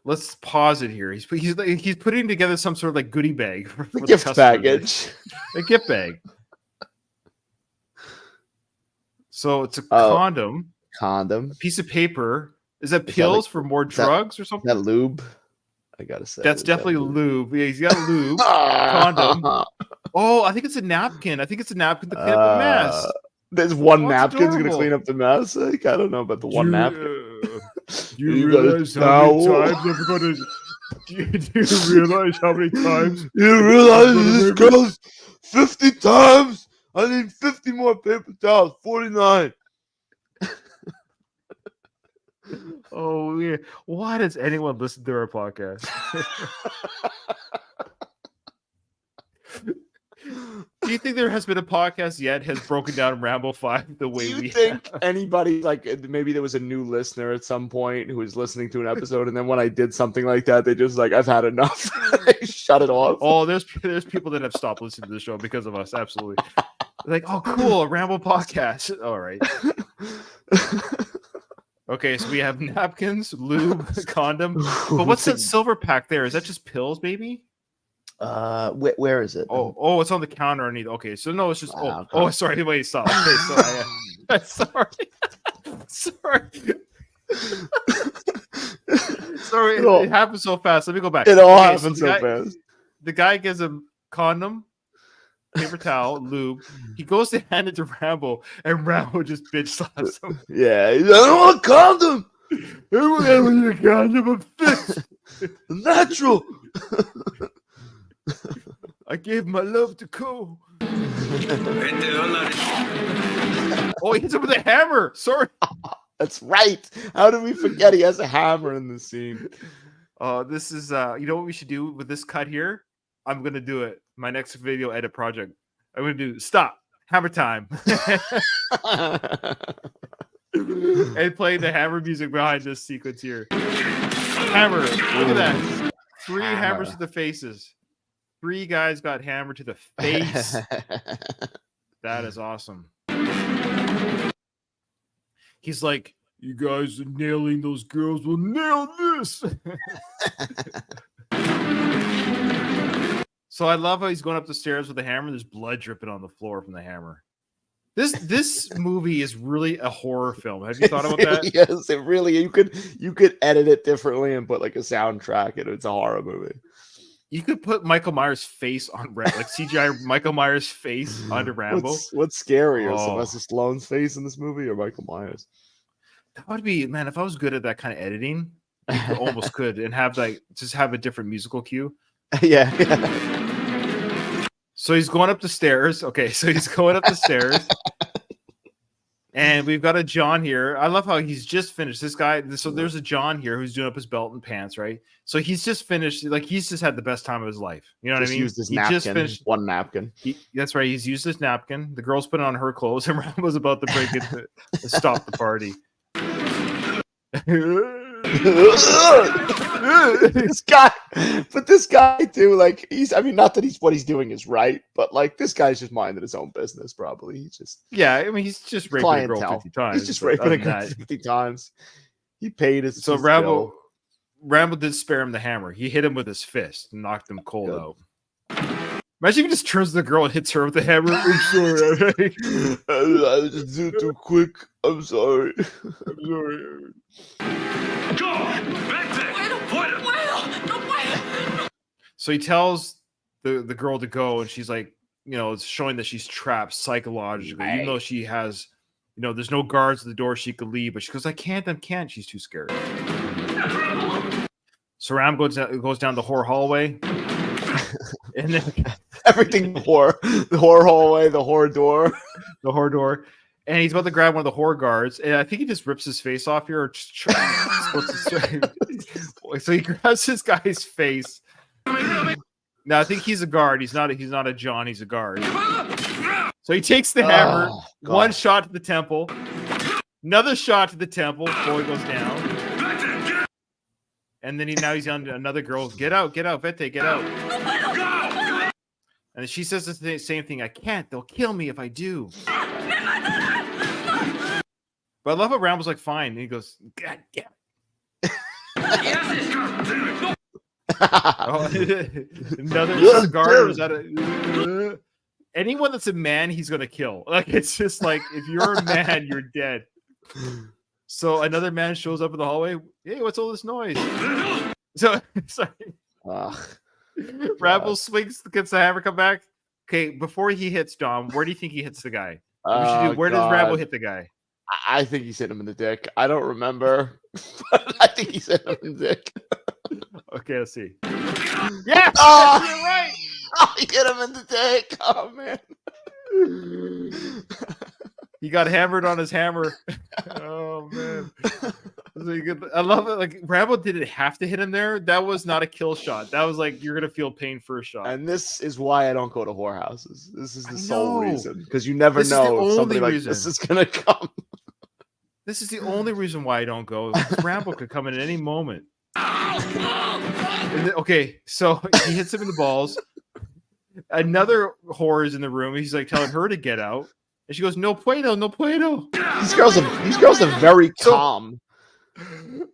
let's pause it here. He's putting together some sort of like goodie bag, a gift package, a gift bag. So it's a condom, a piece of paper. Is that pills for more drugs or something? That lube. I gotta say that's definitely lube. Yeah, he's got lube, condom. Oh, I think it's a napkin. I think it's a napkin to clean up the mess. There's one napkin's gonna clean up the mess. Like, I don't know about the one napkin. Do you realize how many times I'm gonna? Do you realize how many times? You realize this goes 50 times? I need 50 more paper towels. 49. Oh yeah. Why does anyone listen to our podcast? Do you think there has been a podcast yet has broken down Rambo 5 the way we think anybody, like, maybe there was a new listener at some point who was listening to an episode, and then when I did something like that, they just like, I've had enough. They shut it off. Oh, there's people that have stopped listening to the show because of us. Absolutely. Like, oh, cool, a Rambo podcast. All right. Okay, so we have napkins, lube, condom. But what's that silver pack there? Is that just pills, baby? Where is it? Oh, it's on the counter underneath. Okay, so no, it's just sorry. Wait, stop. Okay, sorry. Sorry, it happened so fast. Let me go back. It all happened so fast. The guy gives him condom, paper towel, lube. He goes to hand it to Rambo, and Rambo just bitch slaps him. Yeah, I don't want a condom. I want a condom of fist. Natural. I gave my love to Cole. Oh, he hits him with a hammer. Sorry. That's right. How did we forget he has a hammer in the scene? This is you know what we should do with this cut here? I'm gonna do it. My next video edit project. I'm gonna do stop hammer time. And play the hammer music behind this sequence here. Hammer. Look at that. 3 hammers to the faces. 3 guys got hammered to the face. That is awesome. He's like, you guys are nailing those girls. Will nail this. So I love how he's going up the stairs with a hammer. There's blood dripping on the floor from the hammer. This movie is really a horror film. Have you thought about that? Yes, it really. You could edit it differently and put like a soundtrack in it. It's a horror movie. You could put Michael Myers' face on like CGI Michael Myers' face onto Rambo. What's scarier, Sylvester Stallone's face in this movie or Michael Myers? That would be, man. If I was good at that kind of editing, you almost could, and have like just have a different musical cue. Yeah. So he's going up the stairs. Okay, so he's going up the stairs. And we've got a John here. I love how he's just finished. This guy, so there's a John here who's doing up his belt and pants, right? So he's just finished. Like, he's just had the best time of his life. You know what I mean? Used his napkin, just finished one napkin. That's right. He's used his napkin. The girl's putting on her clothes, and Rambo's about to break it to stop the party. This guy too, like, not that what he's doing is right, but like this guy's just minding his own business. Probably he's just he's just raping a girl 50 times. He's just raping a girl 50 times. He paid his. So Rambo did spare him the hammer. He hit him with his fist and knocked him cold out. Imagine if he just turns to the girl and hits her with the hammer. I'm sorry. I just did it too quick. I'm sorry. I'm sorry. Go! Vete! Fuera! So he tells the girl to go, and she's like, it's showing that she's trapped psychologically, even though she has, there's no guards at the door she could leave, but she goes, I can't. She's too scared. So Ram goes down the whore hallway. And then Everything the whore hallway, the whore door. The whore door. And he's about to grab one of the whore guards, and I think he just rips his face off here. Or so he grabs this guy's face. Now I think he's a guard. He's not a John. He's a guard. So he takes the hammer. One shot to the temple. Another shot to the temple. Boy goes down. And then he's on another girl. Get out, Vete, get out. And she says the same thing. I can't. They'll kill me if I do. But I love how Rambo's like, fine. And he goes, God damn. Another guard. Is that anyone that's a man, he's gonna kill. Like, it's just like, if you're a man, you're dead. So another man shows up in the hallway. Hey, what's all this noise? So sorry. Rambo swings, gets the hammer, come back. Okay, before he hits Dom, where do you think he hits the guy? Where does Rambo hit the guy? I think he's hitting him in the dick. I don't remember, but I think he's hitting him in the dick. Okay, let's see. Yeah, you're right. He hit him in the dick. Oh man. He got hammered on his hammer. Oh man. I love it. Like, Rambo didn't have to hit him there. That was not a kill shot. That was like, you're gonna feel pain for a shot. And this is why I don't go to whorehouses. This is the sole reason, because you never know if somebody like this is gonna come. This is the only reason why I don't go. Rambo could come in at any moment. Okay, so he hits him in the balls. Another whore is in the room. He's like telling her to get out, and she goes, "No puedo, no puedo." These girls are very calm.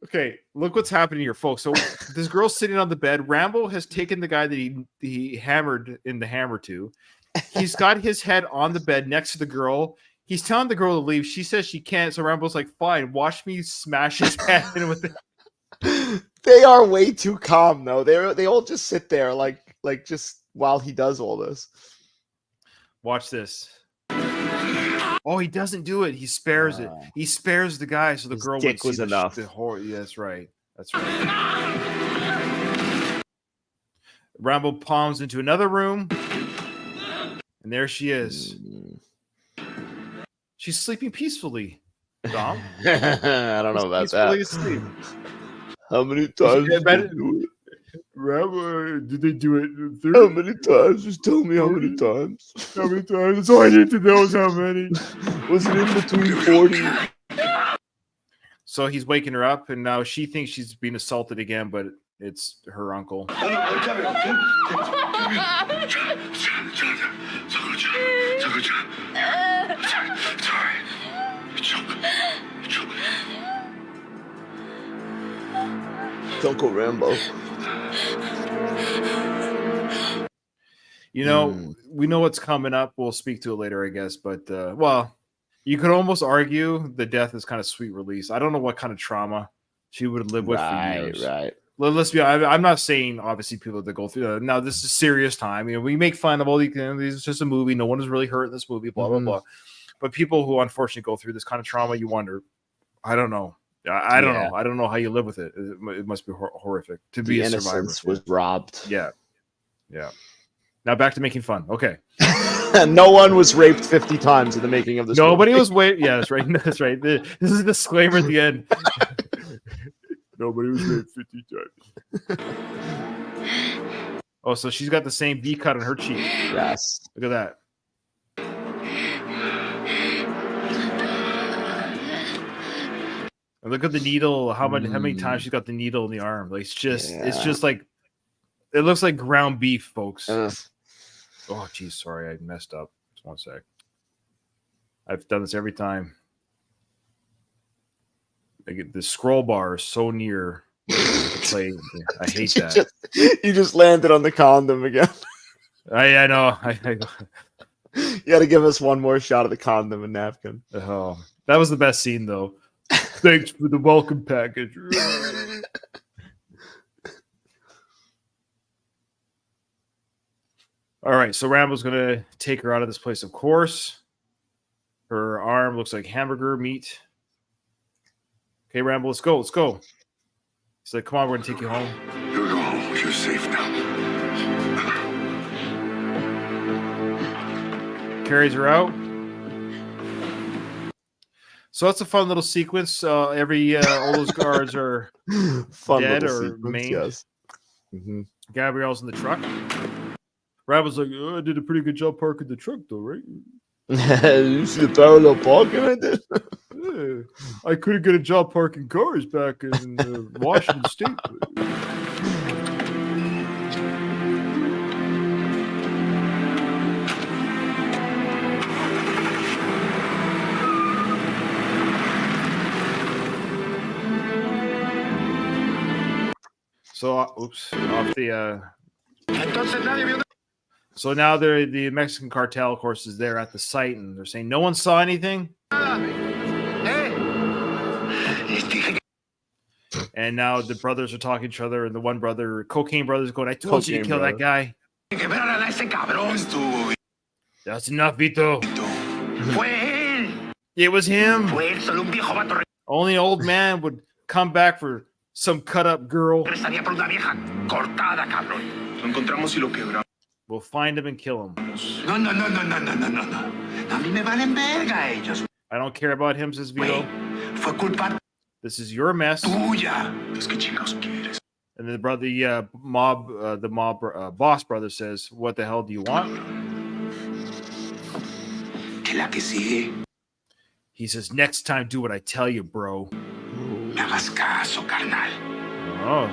Okay, look what's happening here, folks. So this girl's sitting on the bed. Rambo has taken the guy that he hammered in the hammer to. He's got his head on the bed next to the girl. He's telling the girl to leave. She says she can't. So Rambo's like, "Fine, watch me smash his head in with it." They are way too calm, though. They all just sit there like just while he does all this. Watch this. Oh, he doesn't do it. He spares it. He spares the guy, so the girl dick was enough. Yeah, that's right. That's right. Rambo palms into another room, and there she is. She's sleeping peacefully. Dom? I don't know about that. Asleep. How many times did they do it? Rambo, did they do it? How many times? Just tell me how many times. How many times? That's all I need to know is how many. Was it in between 40? So he's waking her up, and now she thinks she's being assaulted again, but it's her uncle. It's Uncle Rambo. We know what's coming up. We'll speak to it later, I guess. But, you could almost argue the death is kind of sweet release. I don't know what kind of trauma she would live with for years. Right. Let's be honest. I'm not saying, obviously, people that go through that. Now, this is a serious time. We make fun of all these. It's just a movie. No one is really hurt in this movie, blah, blah, blah. But people who unfortunately go through this kind of trauma, you wonder, I don't know. I don't know. I don't know how you live with it. It must be horrific to be a survivor. Innocence was robbed. Yeah. Now back to making fun. Okay. No one was raped 50 times in the making of this. Nobody was Yeah, that's right. That's right. This is a disclaimer at the end. Nobody was raped 50 times. Oh, so she's got the same V cut on her cheek. Yes. Look at that. And look at the needle. How many times she's got the needle in the arm? Like, it's just like, it looks like ground beef, folks. Oh, geez, sorry, I messed up. Just one sec. I've done this every time. I get the scroll bar is so near the play. I hate that. You just landed on the condom again. I know. You got to give us one more shot of the condom and napkin. Oh, that was the best scene, though. Thanks for the welcome package. All right, so Rambo's gonna take her out of this place. Of course, her arm looks like hamburger meat. Okay, Rambo, let's go. Let's go. He's like, come on, we're gonna take you home. You're going home. You're safe now. Carries her out. So that's a fun little sequence. All those guards are Fun dead little or sequence, maimed. yes. Mm-hmm. Gabrielle's in the truck. Rambo's like, oh, I did a pretty good job parking the truck, though, right? You see the parallel parking I did? Yeah, I couldn't get a job parking cars back in Washington State. So, off the. So now the Mexican cartel, of course, is there at the site, and they're saying no one saw anything. And now the brothers are talking to each other, and the one brother, Cocaine Brothers, going, "I told you to kill that guy." That's enough, Vito. It was him. Only an old man would come back for some cut-up girl. We'll find him and kill him. I don't care about him, says Vito. This is your mess. And then the mob boss brother says, "What the hell do you want?" He says, "Next time, do what I tell you, bro." Oh,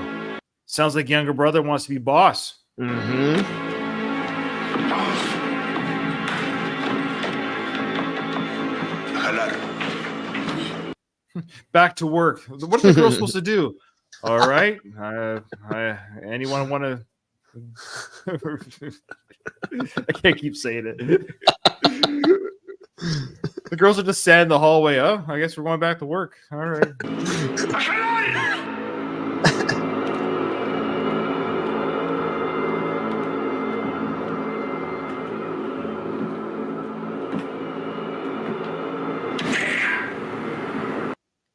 sounds like younger brother wants to be boss. Mm-hmm. Back to work. What are the girls supposed to do? All right. Anyone want to? I can't keep saying it. The girls are just standing in the hallway. Oh, I guess we're going back to work. All right.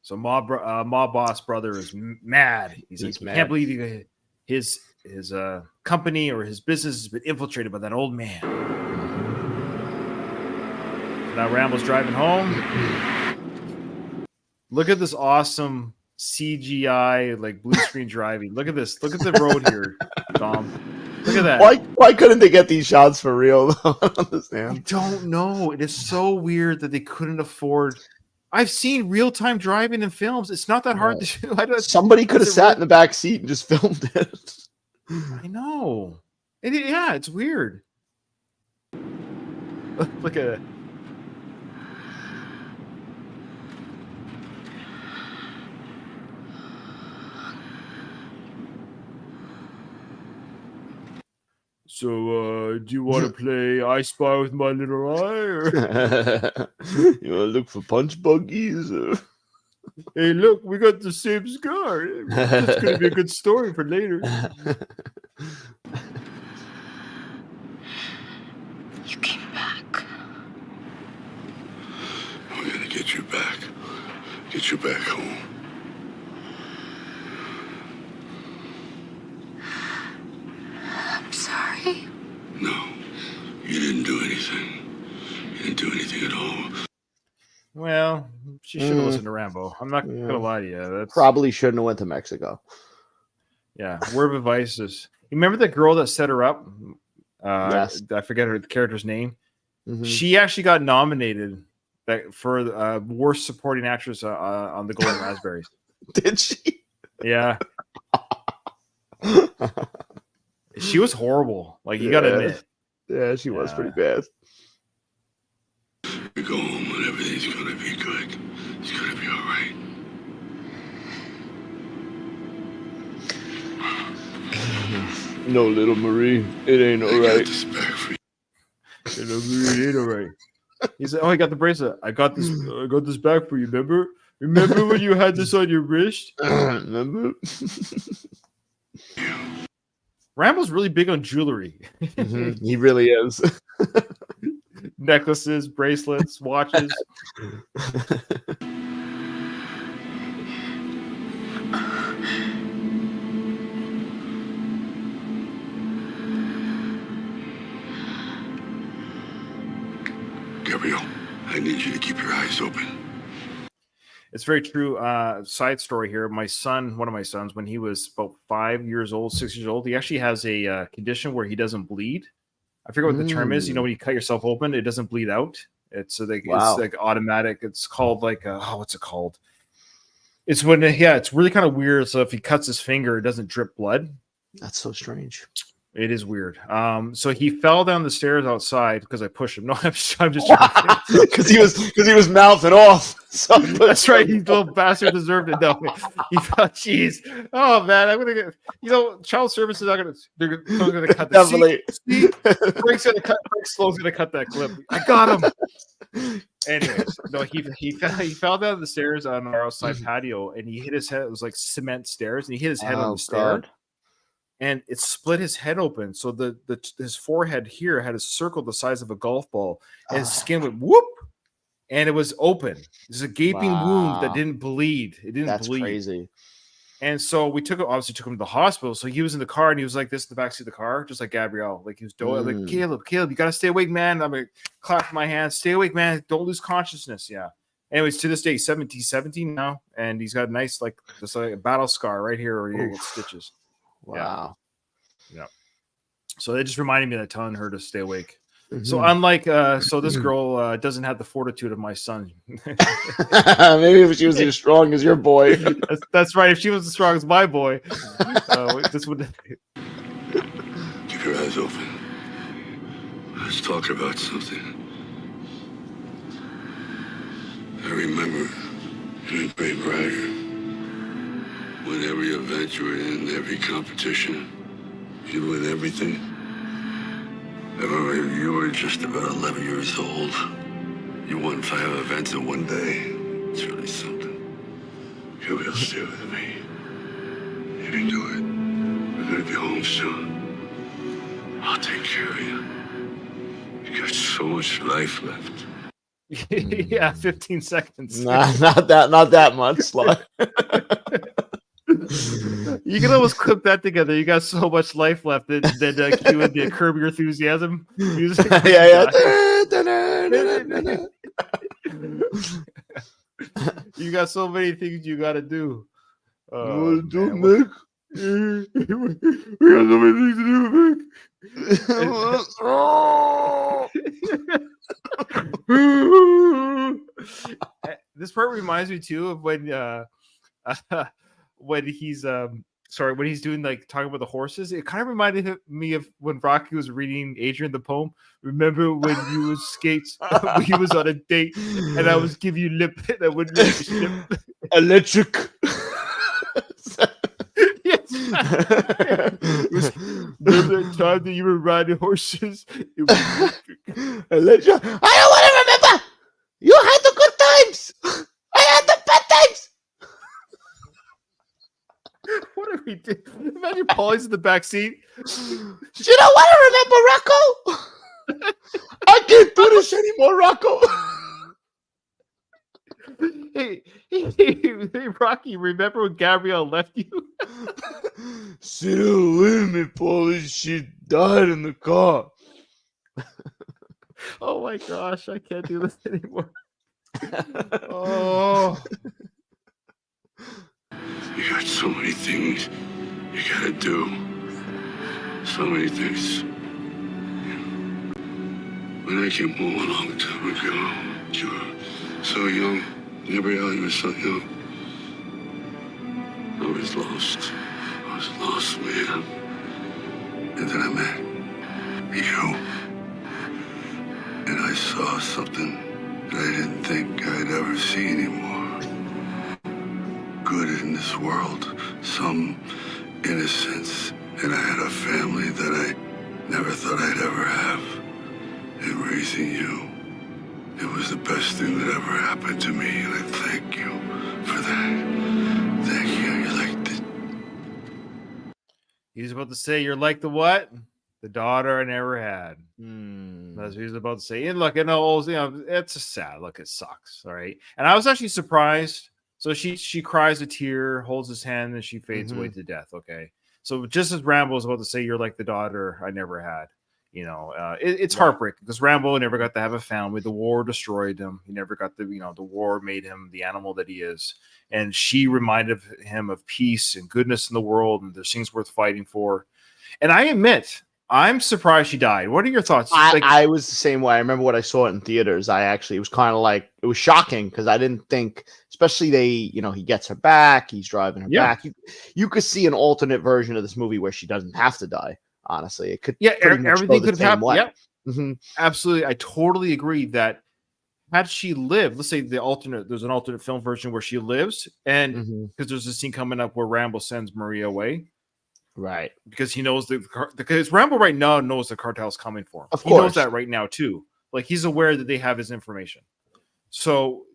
So mob boss brother is mad. He's like, mad. Can't believe his company or his business has been infiltrated by that old man. Now Rambo's driving home. Look at this awesome CGI like blue screen driving. Look at this. Look at the road here, Dom. Look at that. Why couldn't they get these shots for real? I don't understand. I don't know. It is so weird that they couldn't afford. I've seen real-time driving in films. It's not that hard to do. Somebody could have sat in the back seat and just filmed it. I know. Yeah, it's weird. Look at it. So, do you want to play I Spy with My Little Eye? Or? You want to look for punch buggies? Or... Hey, look, we got the same scar. It's going to be a good story for later. You came back. We're gonna get you back. Get you back home. I'm sorry. No, you didn't do anything. You didn't do anything at all. Well, she should have listened to Rambo. I'm not going to lie to you. That's Probably shouldn't have went to Mexico. Yeah, word of advice is, you remember the girl that set her up? Yes. I forget her character's name. Mhm. She actually got nominated for worst supporting actress on the Golden Raspberries. Did she? Yeah. She was horrible. Like, you got to admit. Yeah, she was pretty bad. You go home and everything's gonna be good. It's gonna be all right. No, little Marie, it ain't I got alright. this back for you. It ain't all right. He said, "Oh, I got the bracelet. I got this. I got this back for you. Remember when you had this on your wrist?" Remember? Rambo's really big on jewelry. He really is. Necklaces, bracelets, watches. Gabriel, I need you to keep your eyes open. It's very true. Side story here. My son, one of my sons, when he was about 5 years old, 6 years old, he actually has a condition where he doesn't bleed. I forget what the term is. You know, when you cut yourself open, it doesn't bleed out. It's it's like automatic. It's called like what's it called? It's when it's really kind of weird. So if he cuts his finger, it doesn't drip blood. That's so strange. It is weird. So he fell down the stairs outside because I pushed him. No, I'm just trying Because he was mouthing off. So that's right. He little bastard deserved it. No, he felt. Jeez. Oh man, I'm gonna get. You know, child services are gonna. They're gonna cut the definitely. See, Frank's gonna cut. Frank Slow's gonna cut that clip. I got him. Anyways, no, he fell down the stairs on our outside patio and he hit his head. It was like cement stairs, and he hit his head on the stair. And it split his head open. So his forehead here had a circle the size of a golf ball, and his skin went whoop, and it was open. There's a gaping wound that didn't bleed. It didn't bleed. That's crazy. And so we took him to the hospital. So he was in the car and he was like this in the backseat of the car, just like Gabrielle. Like he was doing like, Caleb, you gotta stay awake, man. I'm gonna clap my hands, stay awake, man. Don't lose consciousness. Yeah. Anyways, to this day, he's 17 now, and he's got a nice like a battle scar right here where he gets stitches. Wow. Yeah. So they just reminded me that telling her to stay awake. So unlike so this girl doesn't have the fortitude of my son. Maybe if she was as strong as your boy. That's right. If she was as strong as my boy, this would. Keep your eyes open. Let's talk about something. I remember in Great Rider, when every event you were in, every competition, you win everything. I remember you were just about 11 years old. You won 5 events in one day. It's really something. You'll be able to stay with me. You can do it. We're gonna be home soon. I'll take care of you. You got so much life left. Yeah, 15 seconds. Not that much. You can almost clip that together. You got so much life left. Then cue in the Curb Your Enthusiasm music. Yeah. You got so many things you got to do. You want to do, Mick? We got so many things to do, Mick. This part reminds me too of when he's when he's doing like talking about the horses. It kind of reminded me of when Rocky was reading Adrian the poem. Remember when you was skates? He was on a date and I was giving you lip and I wouldn't let you slip. Electric. Yes. Remember that time that you were riding horses? It was electric. I don't want to remember. You had the good times. I had the bad times. What are we doing? Imagine Paulie's in the back seat. You don't want to remember, Rocco? I can't do this anymore, Rocco. Hey, Rocky, remember when Gabrielle left you? She didn't leave me, Paulie. She died in the car. Oh my gosh, I can't do this anymore. Oh. You got so many things you gotta do. So many things. When I came home a long time ago, you were so young. Gabrielle, you were so young. I was lost. I was lost, man. And then I met you. And I saw something that I didn't think I'd ever see anymore. Good in this world, some innocence And I had a family that I never thought I'd ever have. And raising you, it was the best thing that ever happened to me, and I thank you for that. Thank you. You're like the... He's about to say, "You're like the what? The daughter I never had." Hmm. That's what he's about to say. And look, it's a sad look. It sucks. All right. And I was actually surprised. So she cries a tear, holds his hand, and she fades away to death. Okay. So just as Rambo was about to say, "You're like the daughter I never had," it's heartbreaking because Rambo never got to have a family. The war destroyed him. He never got the war made him the animal that he is. And she reminded him of peace and goodness in the world, and there's things worth fighting for. And I admit, I'm surprised she died. What are your thoughts? I was the same way. I remember when I saw it in theaters. It was kind of like, it was shocking because I didn't think, especially he gets her back, he's driving her back. You could see an alternate version of this movie where she doesn't have to die. Honestly, it could. Everything could have happened. Way. Yeah, absolutely. I totally agree that had she lived, let's say there's an alternate film version where she lives, and because there's a scene coming up where Rambo sends Maria away. Right. Because he knows because Rambo right now knows the cartel's coming for him. Of course. He knows that right now too. Like he's aware that they have his information. So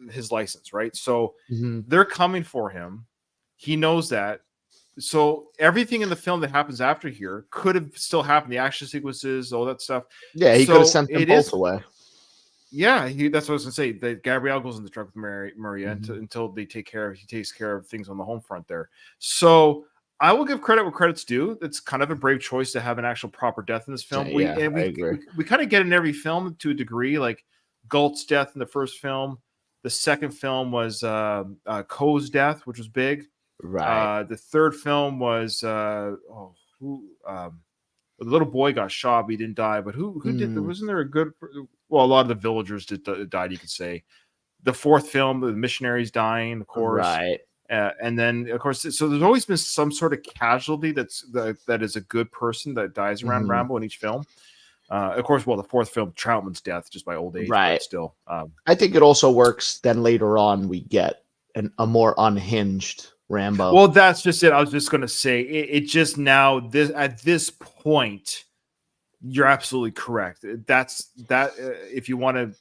his license, right? So they're coming for him. He knows that. So everything in the film that happens after here could have still happened. The action sequences, all that stuff. Yeah, he could have sent them both away. Yeah, that's what I was gonna say. That Gabrielle goes in the truck with Maria until he takes care of things on the home front there. So I will give credit where credit's due. It's kind of a brave choice to have an actual proper death in this film. I agree. We kind of get in every film to a degree, like Galt's death in the first film. The second film was Coe's death, which was big. Right. The third film was the little boy got shot, but he didn't die. But who did? Wasn't there a good? Well, a lot of the villagers died. You could say. The fourth film, the missionaries dying, of course. Right. And then, of course, so there's always been some sort of casualty that is a good person that dies around Rambo in each film. Of course, the fourth film, Troutman's death, just by old age, right? But still, I think it also works. Then later on, we get a more unhinged Rambo. Well, that's just it. I was just going to say it. Just now, at this point, you're absolutely correct. That's that. If you want to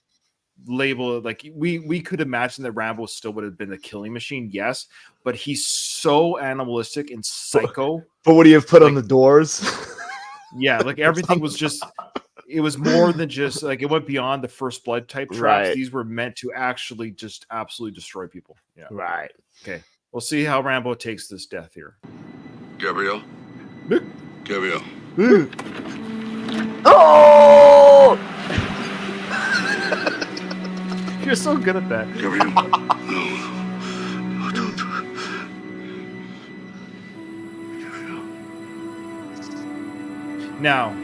label it, like we could imagine that Rambo still would have been a killing machine, yes, but he's so animalistic and psycho. But would he have put on the doors? Yeah, like everything was just, it was more than just like, it went beyond the First Blood type traps. These were meant to actually just absolutely destroy people. Yeah. Right. Okay. We'll see how Rambo takes this death here. Gabrielle? Gabrielle. Oh! You're so good at that. Gabrielle. No, don't do it. Now,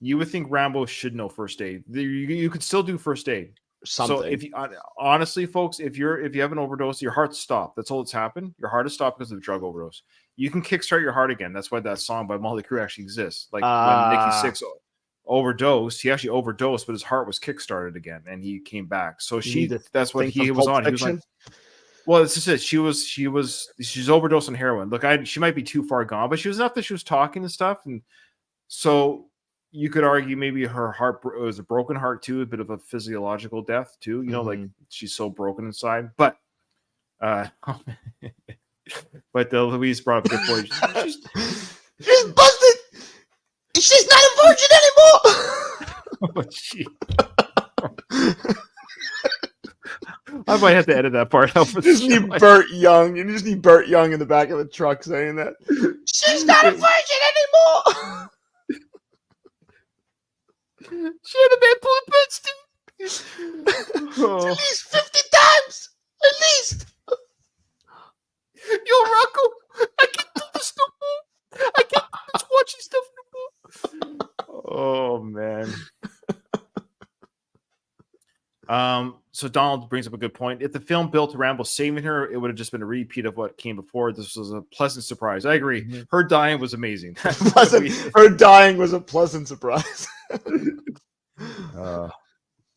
you would think Rambo should know first aid. You could still do first aid. Something. So if you honestly, folks, if you have an overdose, your heart stopped. That's all that's happened. Your heart has stopped because of drug overdose. You can kickstart your heart again. That's why that song by Motley Crue actually exists. Like when Nikki Sixx overdosed, he actually overdosed, but his heart was kickstarted again, and he came back. So that's what he was on. He was like, well, this is it. She's overdosed on heroin. Look, she might be too far gone, but she was enough that she was talking and stuff, and so you could argue maybe her heart was a broken heart too, a bit of a physiological death too. Like she's so broken inside. But Louise brought up a good point. She's busted. She's not a virgin anymore. I might have to edit that part out. You just need Burt Young. You just need Burt Young in the back of the truck saying that. She's not a virgin anymore. She had a bad pulpits too. At least 50 times. At least. Yo, Rocco, I can't do this no more. I can't do this watching stuff no more. Oh man. So Donald brings up a good point. If the film built around Rambo saving her, it would have just been a repeat of what came before. This was a pleasant surprise. I agree. Her dying was amazing. Her dying was a pleasant surprise.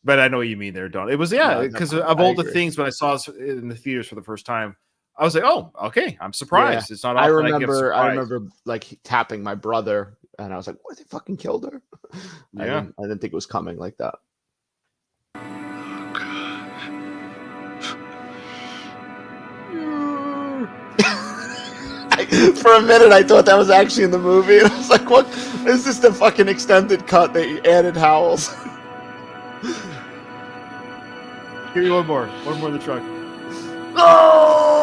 But I know what you mean there, Don. It was, because of all the things when I saw this in the theaters for the first time, I was like, oh, okay. I'm surprised. It's not often I get I surprised. remember like tapping my brother, and I was like, "What? They fucking killed her." Yeah. I didn't think it was coming like that. For a minute, I thought that was actually in the movie. I was like, "What is this? The fucking extended cut they added howls?" Give me one more in the truck. Oh!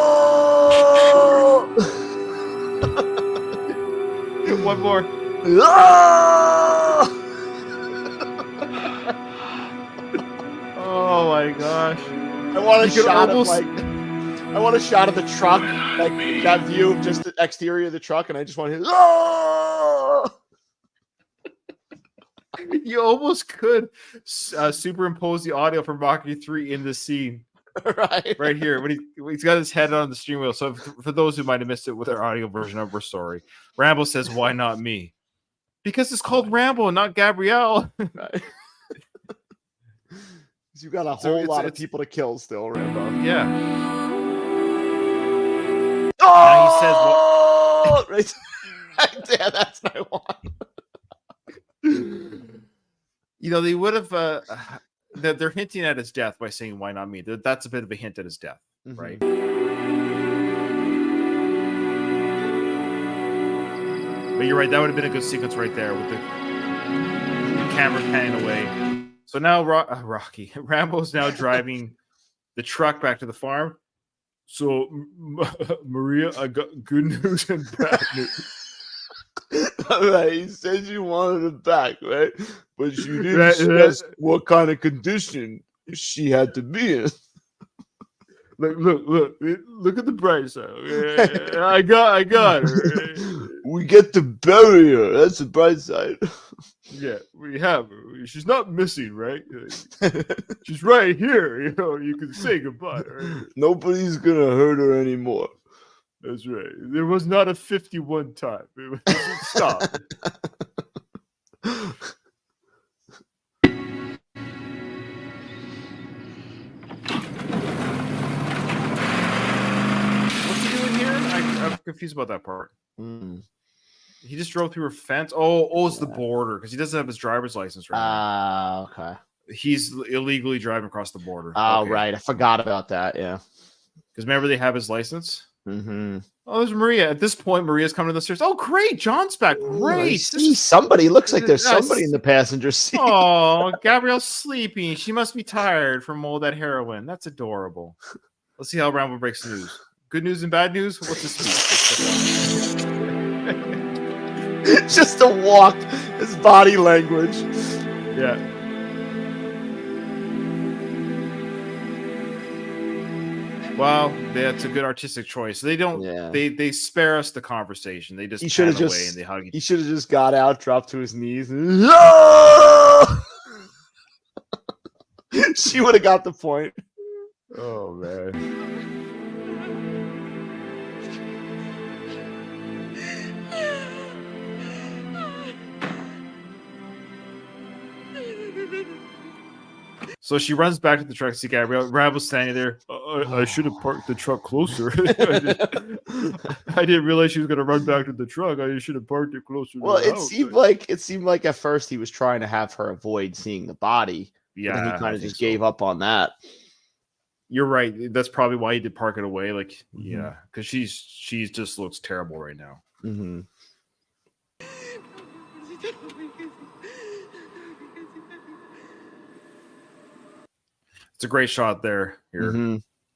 One more. Oh! Oh my gosh! I want a You could shot almost- of like. I want a shot of the truck, like that view of just the exterior of the truck, and I just want to hear. Oh! You almost could superimpose the audio from Rocky 3 in this scene right here when he's got his head on the steering wheel. So for those who might have missed it with our audio version of, we're sorry. Rambo says, "Why not me?" Because it's called Rambo and not Gabrielle. Right. You got a whole lot of people to kill still, Rambo. Yeah. Oh! He says, right. Yeah, that's what I want. You know, they would have. They're hinting at his death by saying, "Why not me?" That's a bit of a hint at his death, right? But you're right. That would have been a good sequence right there with the camera panning away. So now Rocky Rambo's now driving the truck back to the farm. So Maria, I got good news and bad news. All right, he said you wanted it back, right? But you didn't stress what kind of condition she had to be in. Like, look at the bright side. Okay? I got her. We get to bury her. That's the bright side. Yeah, we have her. She's not missing, right? She's right here. You know, you can say goodbye. Right? Nobody's gonna hurt her anymore. That's right. There was not a 51 time. It was, stop. What's he doing here? I'm confused about that part. He just drove through a fence. Oh, it's the border because he doesn't have his driver's license right now. Okay. He's illegally driving across the border. Oh, okay. Right. I forgot about that. Yeah. Because remember, they have his license. Mm-hmm. Oh, there's Maria. At this point, Maria's coming to the stairs. Oh, great. John's back. Great. Somebody looks like there's somebody in the passenger seat. Oh, Gabrielle's sleeping. She must be tired from all that heroin. That's adorable. Let's see how Rambo breaks the news. Good news and bad news? What's his speech? Just to walk, his body language. Yeah. Well, that's a good artistic choice. They don't. Yeah. They spare us the conversation. They just He should have pan just. away and they hug each. He should have just got out, dropped to his knees. And, she would have got the point. Oh man. So she runs back to the truck to see Gabrielle. Rambo's standing there. I should have parked the truck closer. I didn't realize she was going to run back to the truck. I should have parked it closer. Well, it seemed like at first he was trying to have her avoid seeing the body. Yeah, and he kind of just gave up on that. You're right. That's probably why he did park it away. Like, yeah, because she just looks terrible right now. Mm-hmm. It's a great shot there. Here,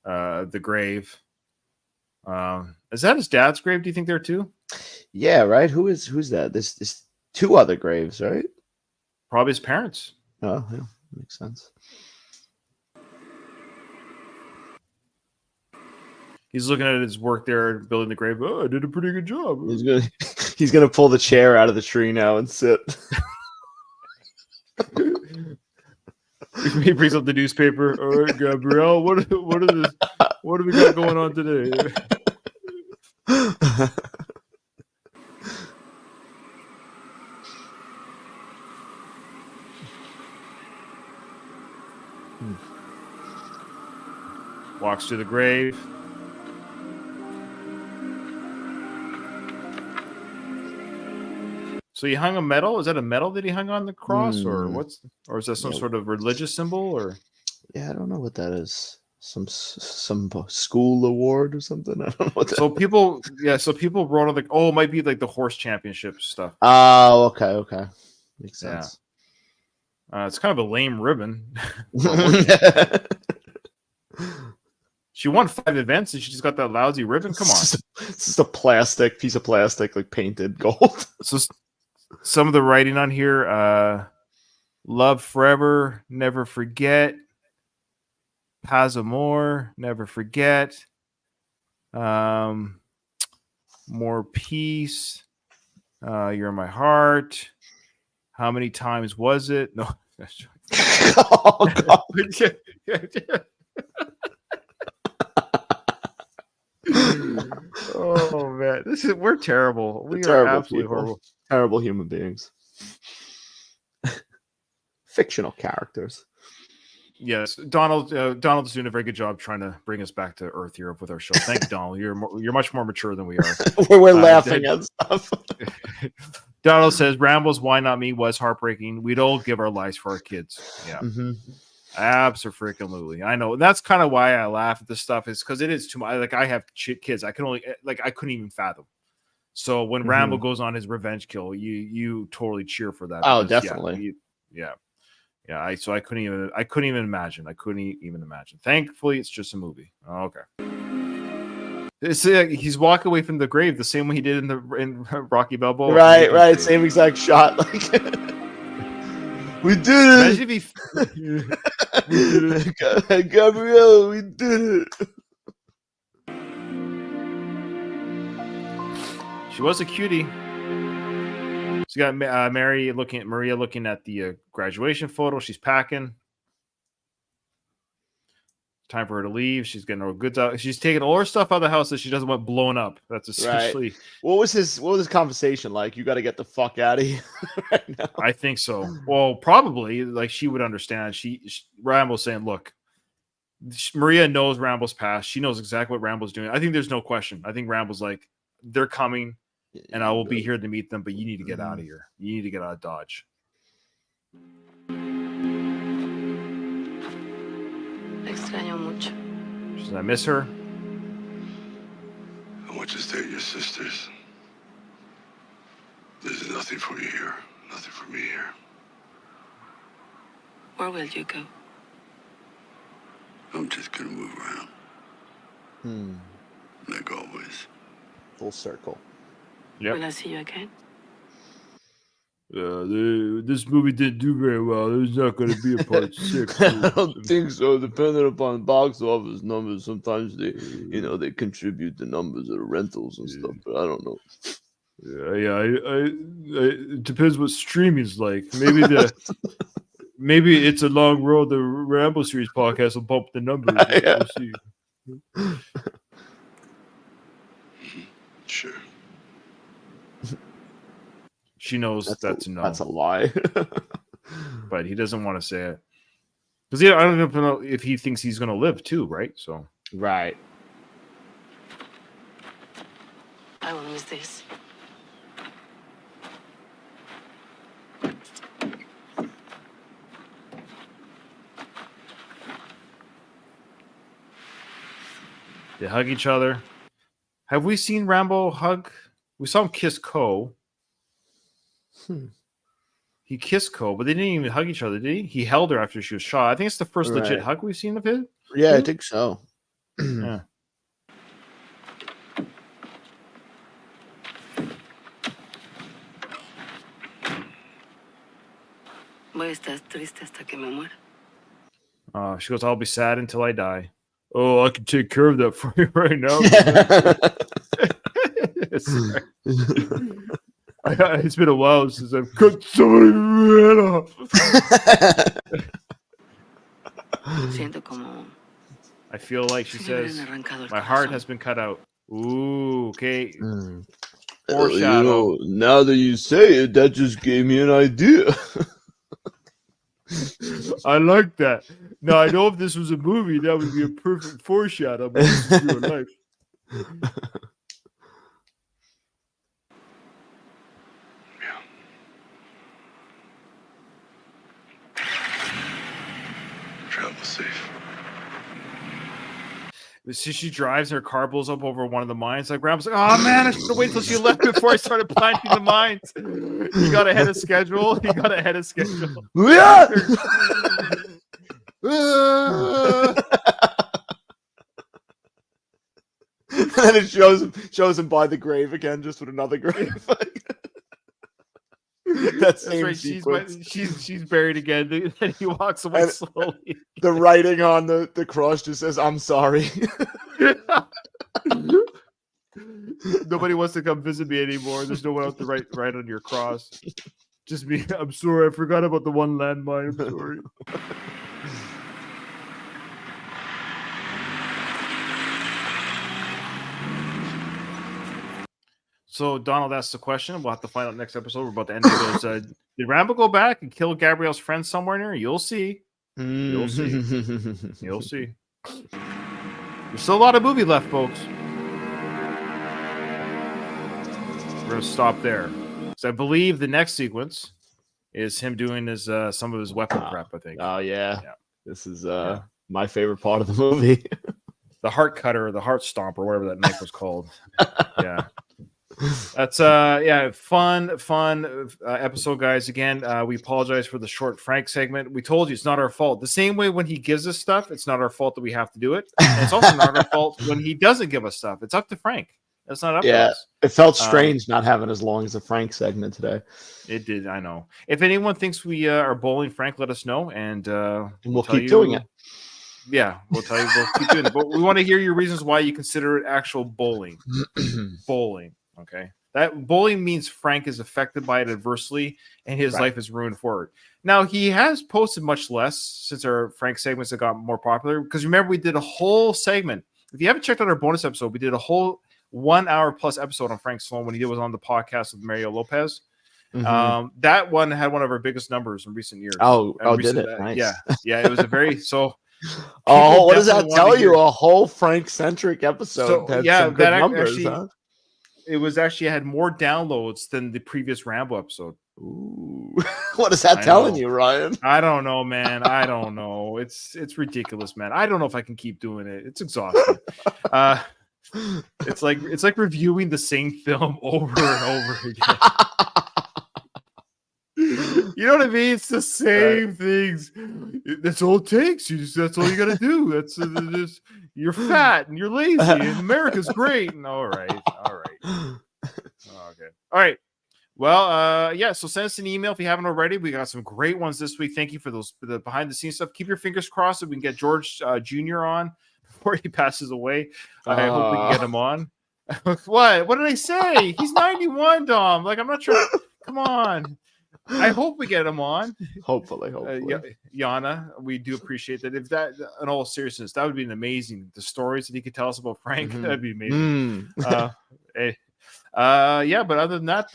the grave. Is that his dad's grave? Do you think there too? Yeah, right. Who's that? This two other graves, right? Probably his parents. Oh, yeah, makes sense. He's looking at his work there, building the grave. Oh, I did a pretty good job. He's gonna pull the chair out of the tree now and sit. He brings up the newspaper. All right, Gabrielle, what have we got going on today? Walks to the grave. So he hung a medal. Is that a medal that he hung on the cross, or what's? Or is that some Yeah. sort of religious symbol? Or Yeah, I don't know what that is. Some school award or something. I don't know what that. so people, so people wrote on like, oh, it might be like the horse championship stuff. Oh, okay. Makes Yeah. sense. It's kind of a lame ribbon. She won 5 events and she just got that lousy ribbon. Come on. It's just a piece of plastic, like painted gold. So some of the writing on here, love forever, never forget. Paz amor, never forget. More peace. You're in my heart. How many times was it? No. Oh, God. Oh man, we're terrible. We are Terrible absolutely people. horrible. Terrible human beings. Fictional characters. Yes, Donald is doing a very good job trying to bring us back to Earth here with our show. Thank you, Donald. You're much more mature than we are. We're laughing at stuff. Donald says Rambo's "Why Not Me" was heartbreaking. We'd all give our lives for our kids. Yeah, absolutely. I know. That's kind of why I laugh at this stuff, is because it is too much. Like I have kids. I couldn't even fathom. So when Rambo goes on his revenge kill, you totally cheer for that. Oh, because, definitely. Yeah. I couldn't even imagine. Thankfully, it's just a movie. Oh, okay. He's walking away from the grave the same way he did in Rocky Balboa. Right. Same exact shot. Like we did it. Imagine if he... Gabrielle, we did it. She was a cutie. She got Maria looking at the graduation photo. She's packing. Time for her to leave. She's getting her goods out. She's taking all her stuff out of the house that she doesn't want blown up. That's essentially. Right. What was his conversation like? You got to get the fuck out of here right now. I think so. Well, probably like she would understand. Rambo's saying, look, Maria knows Rambo's past. She knows exactly what Rambo's doing. I think there's no question. I think Rambo's like, they're coming. And I will be here to meet them, but you need to get out of here. You need to get out of Dodge. Extraño mucho. Does I miss her? I want you to stay at your sister's. There's nothing for you here. Nothing for me here. Where will you go? I'm just gonna move around. Like always. Full circle. Yep. Will I see you again? This movie didn't do very well. There's not going to be a part 6. I don't think so. Depending upon box office numbers, sometimes they contribute the numbers of the rentals and stuff. But I don't know. Yeah. It depends what streaming's like. Maybe It's a Long Road. The Rambo series podcast will bump the numbers. Yeah. We'll see. Sure. She knows that's a no. That's a lie. But he doesn't want to say it. Because I don't even know if he thinks he's going to live too, right? So Right. I will miss this. they hug each other. Have we seen Rambo hug? We saw him kiss Ko. He kissed Ko, but they didn't even hug each other, did he? He held her after she was shot. I think it's the first legit hug we've seen of him. Yeah, I think so. Yeah. Voy a estar triste hasta que me muera. She goes, I'll be sad until I die. Oh, I can take care of that for you right now. It's been a while since I've cut somebody's head off. Siento como I feel like she si me hubieran says, arrancado el my heart corazón. has been cut out. Ooh, okay. You Foreshadow. know, now that you say it, that just gave me an idea. I like that. Now, I know if this was a movie, that would be a perfect foreshadow, but this is real life. Travel safe. She drives, her car blows up over one of the mines. Like Rambo's like, oh man, I should have waited till she left before I started planting the mines. He got ahead of schedule. Yeah. And then it shows him by the grave again, just with another grave. That same That's right. sequence. She's buried again. Then he walks away And- slowly. The writing on the cross just says, "I'm sorry." Nobody wants to come visit me anymore. There's no one else to write on your cross. Just me. I'm sorry. I forgot about the one landmine. I'm sorry. So Donald asked the question. We'll have to find out next episode. We're about to end it. Goes, did Rambo go back and kill Gabrielle's friend somewhere in there? You'll see. You'll see. You'll see. There's still a lot of movie left, folks. We're gonna stop there. So I believe the next sequence is him doing his some of his weapon prep. I think. Oh yeah. Yeah. This is my favorite part of the movie. The heart cutter, the heart stomper, whatever that knife was called. Yeah. That's fun episode, guys. Again, we apologize for the short Frank segment. We told you it's not our fault. The same way when he gives us stuff, it's not our fault that we have to do it. And it's also not our fault when he doesn't give us stuff. It's up to Frank. It's not up to us. It felt strange not having as long as a Frank segment today. It did. I know. If anyone thinks we are bowling Frank, let us know, and we'll keep doing it. Yeah, we'll tell you. We'll keep doing it. But we want to hear your reasons why you consider it actual bowling. Bowling. Okay. That bowling means Frank is affected by it adversely and his life is ruined for it. Now, he has posted much less since our Frank segments have gotten more popular. Because remember, we did a whole segment. If you haven't checked out our bonus episode, we did a whole 1 hour plus episode on Frank Sloan when he was on the podcast with Mario Lopez. That one had one of our biggest numbers in recent years. Did it? Nice. Yeah. It was a very what does that tell you? A whole Frank-centric episode. So, had some good numbers, huh? It was actually had more downloads than the previous Rambo episode. Ooh. What is that telling you, Ryan? I don't know, man. I don't know. It's ridiculous, man. I don't know if I can keep doing it. It's exhausting. It's like reviewing the same film over and over again. You know what I mean? It's the same things. That's all it takes. That's all you got to do. That's just, you're fat and you're lazy and America's great. And all right. Okay. All right. Well, so send us an email if you haven't already. We got some great ones this week. Thank you for the behind the scenes stuff. Keep your fingers crossed that we can get George Jr. on before he passes away. I hope we can get him on. What did I say? He's 91, Dom. Like, I'm not sure. Come on. I hope we get him on. Hopefully. Yana, we do appreciate that. If that, in all seriousness, that would be amazing. The stories that he could tell us about Frank, that'd be amazing. But other than that,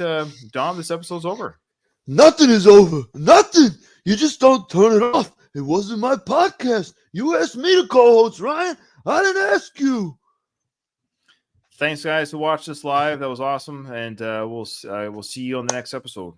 Dom, this episode's over. Nothing is over. Nothing. You just don't turn it off. It wasn't my podcast. You asked me to co-host, Ryan. I didn't ask you. Thanks, guys, who watched this live. That was awesome, and we'll see you on the next episode.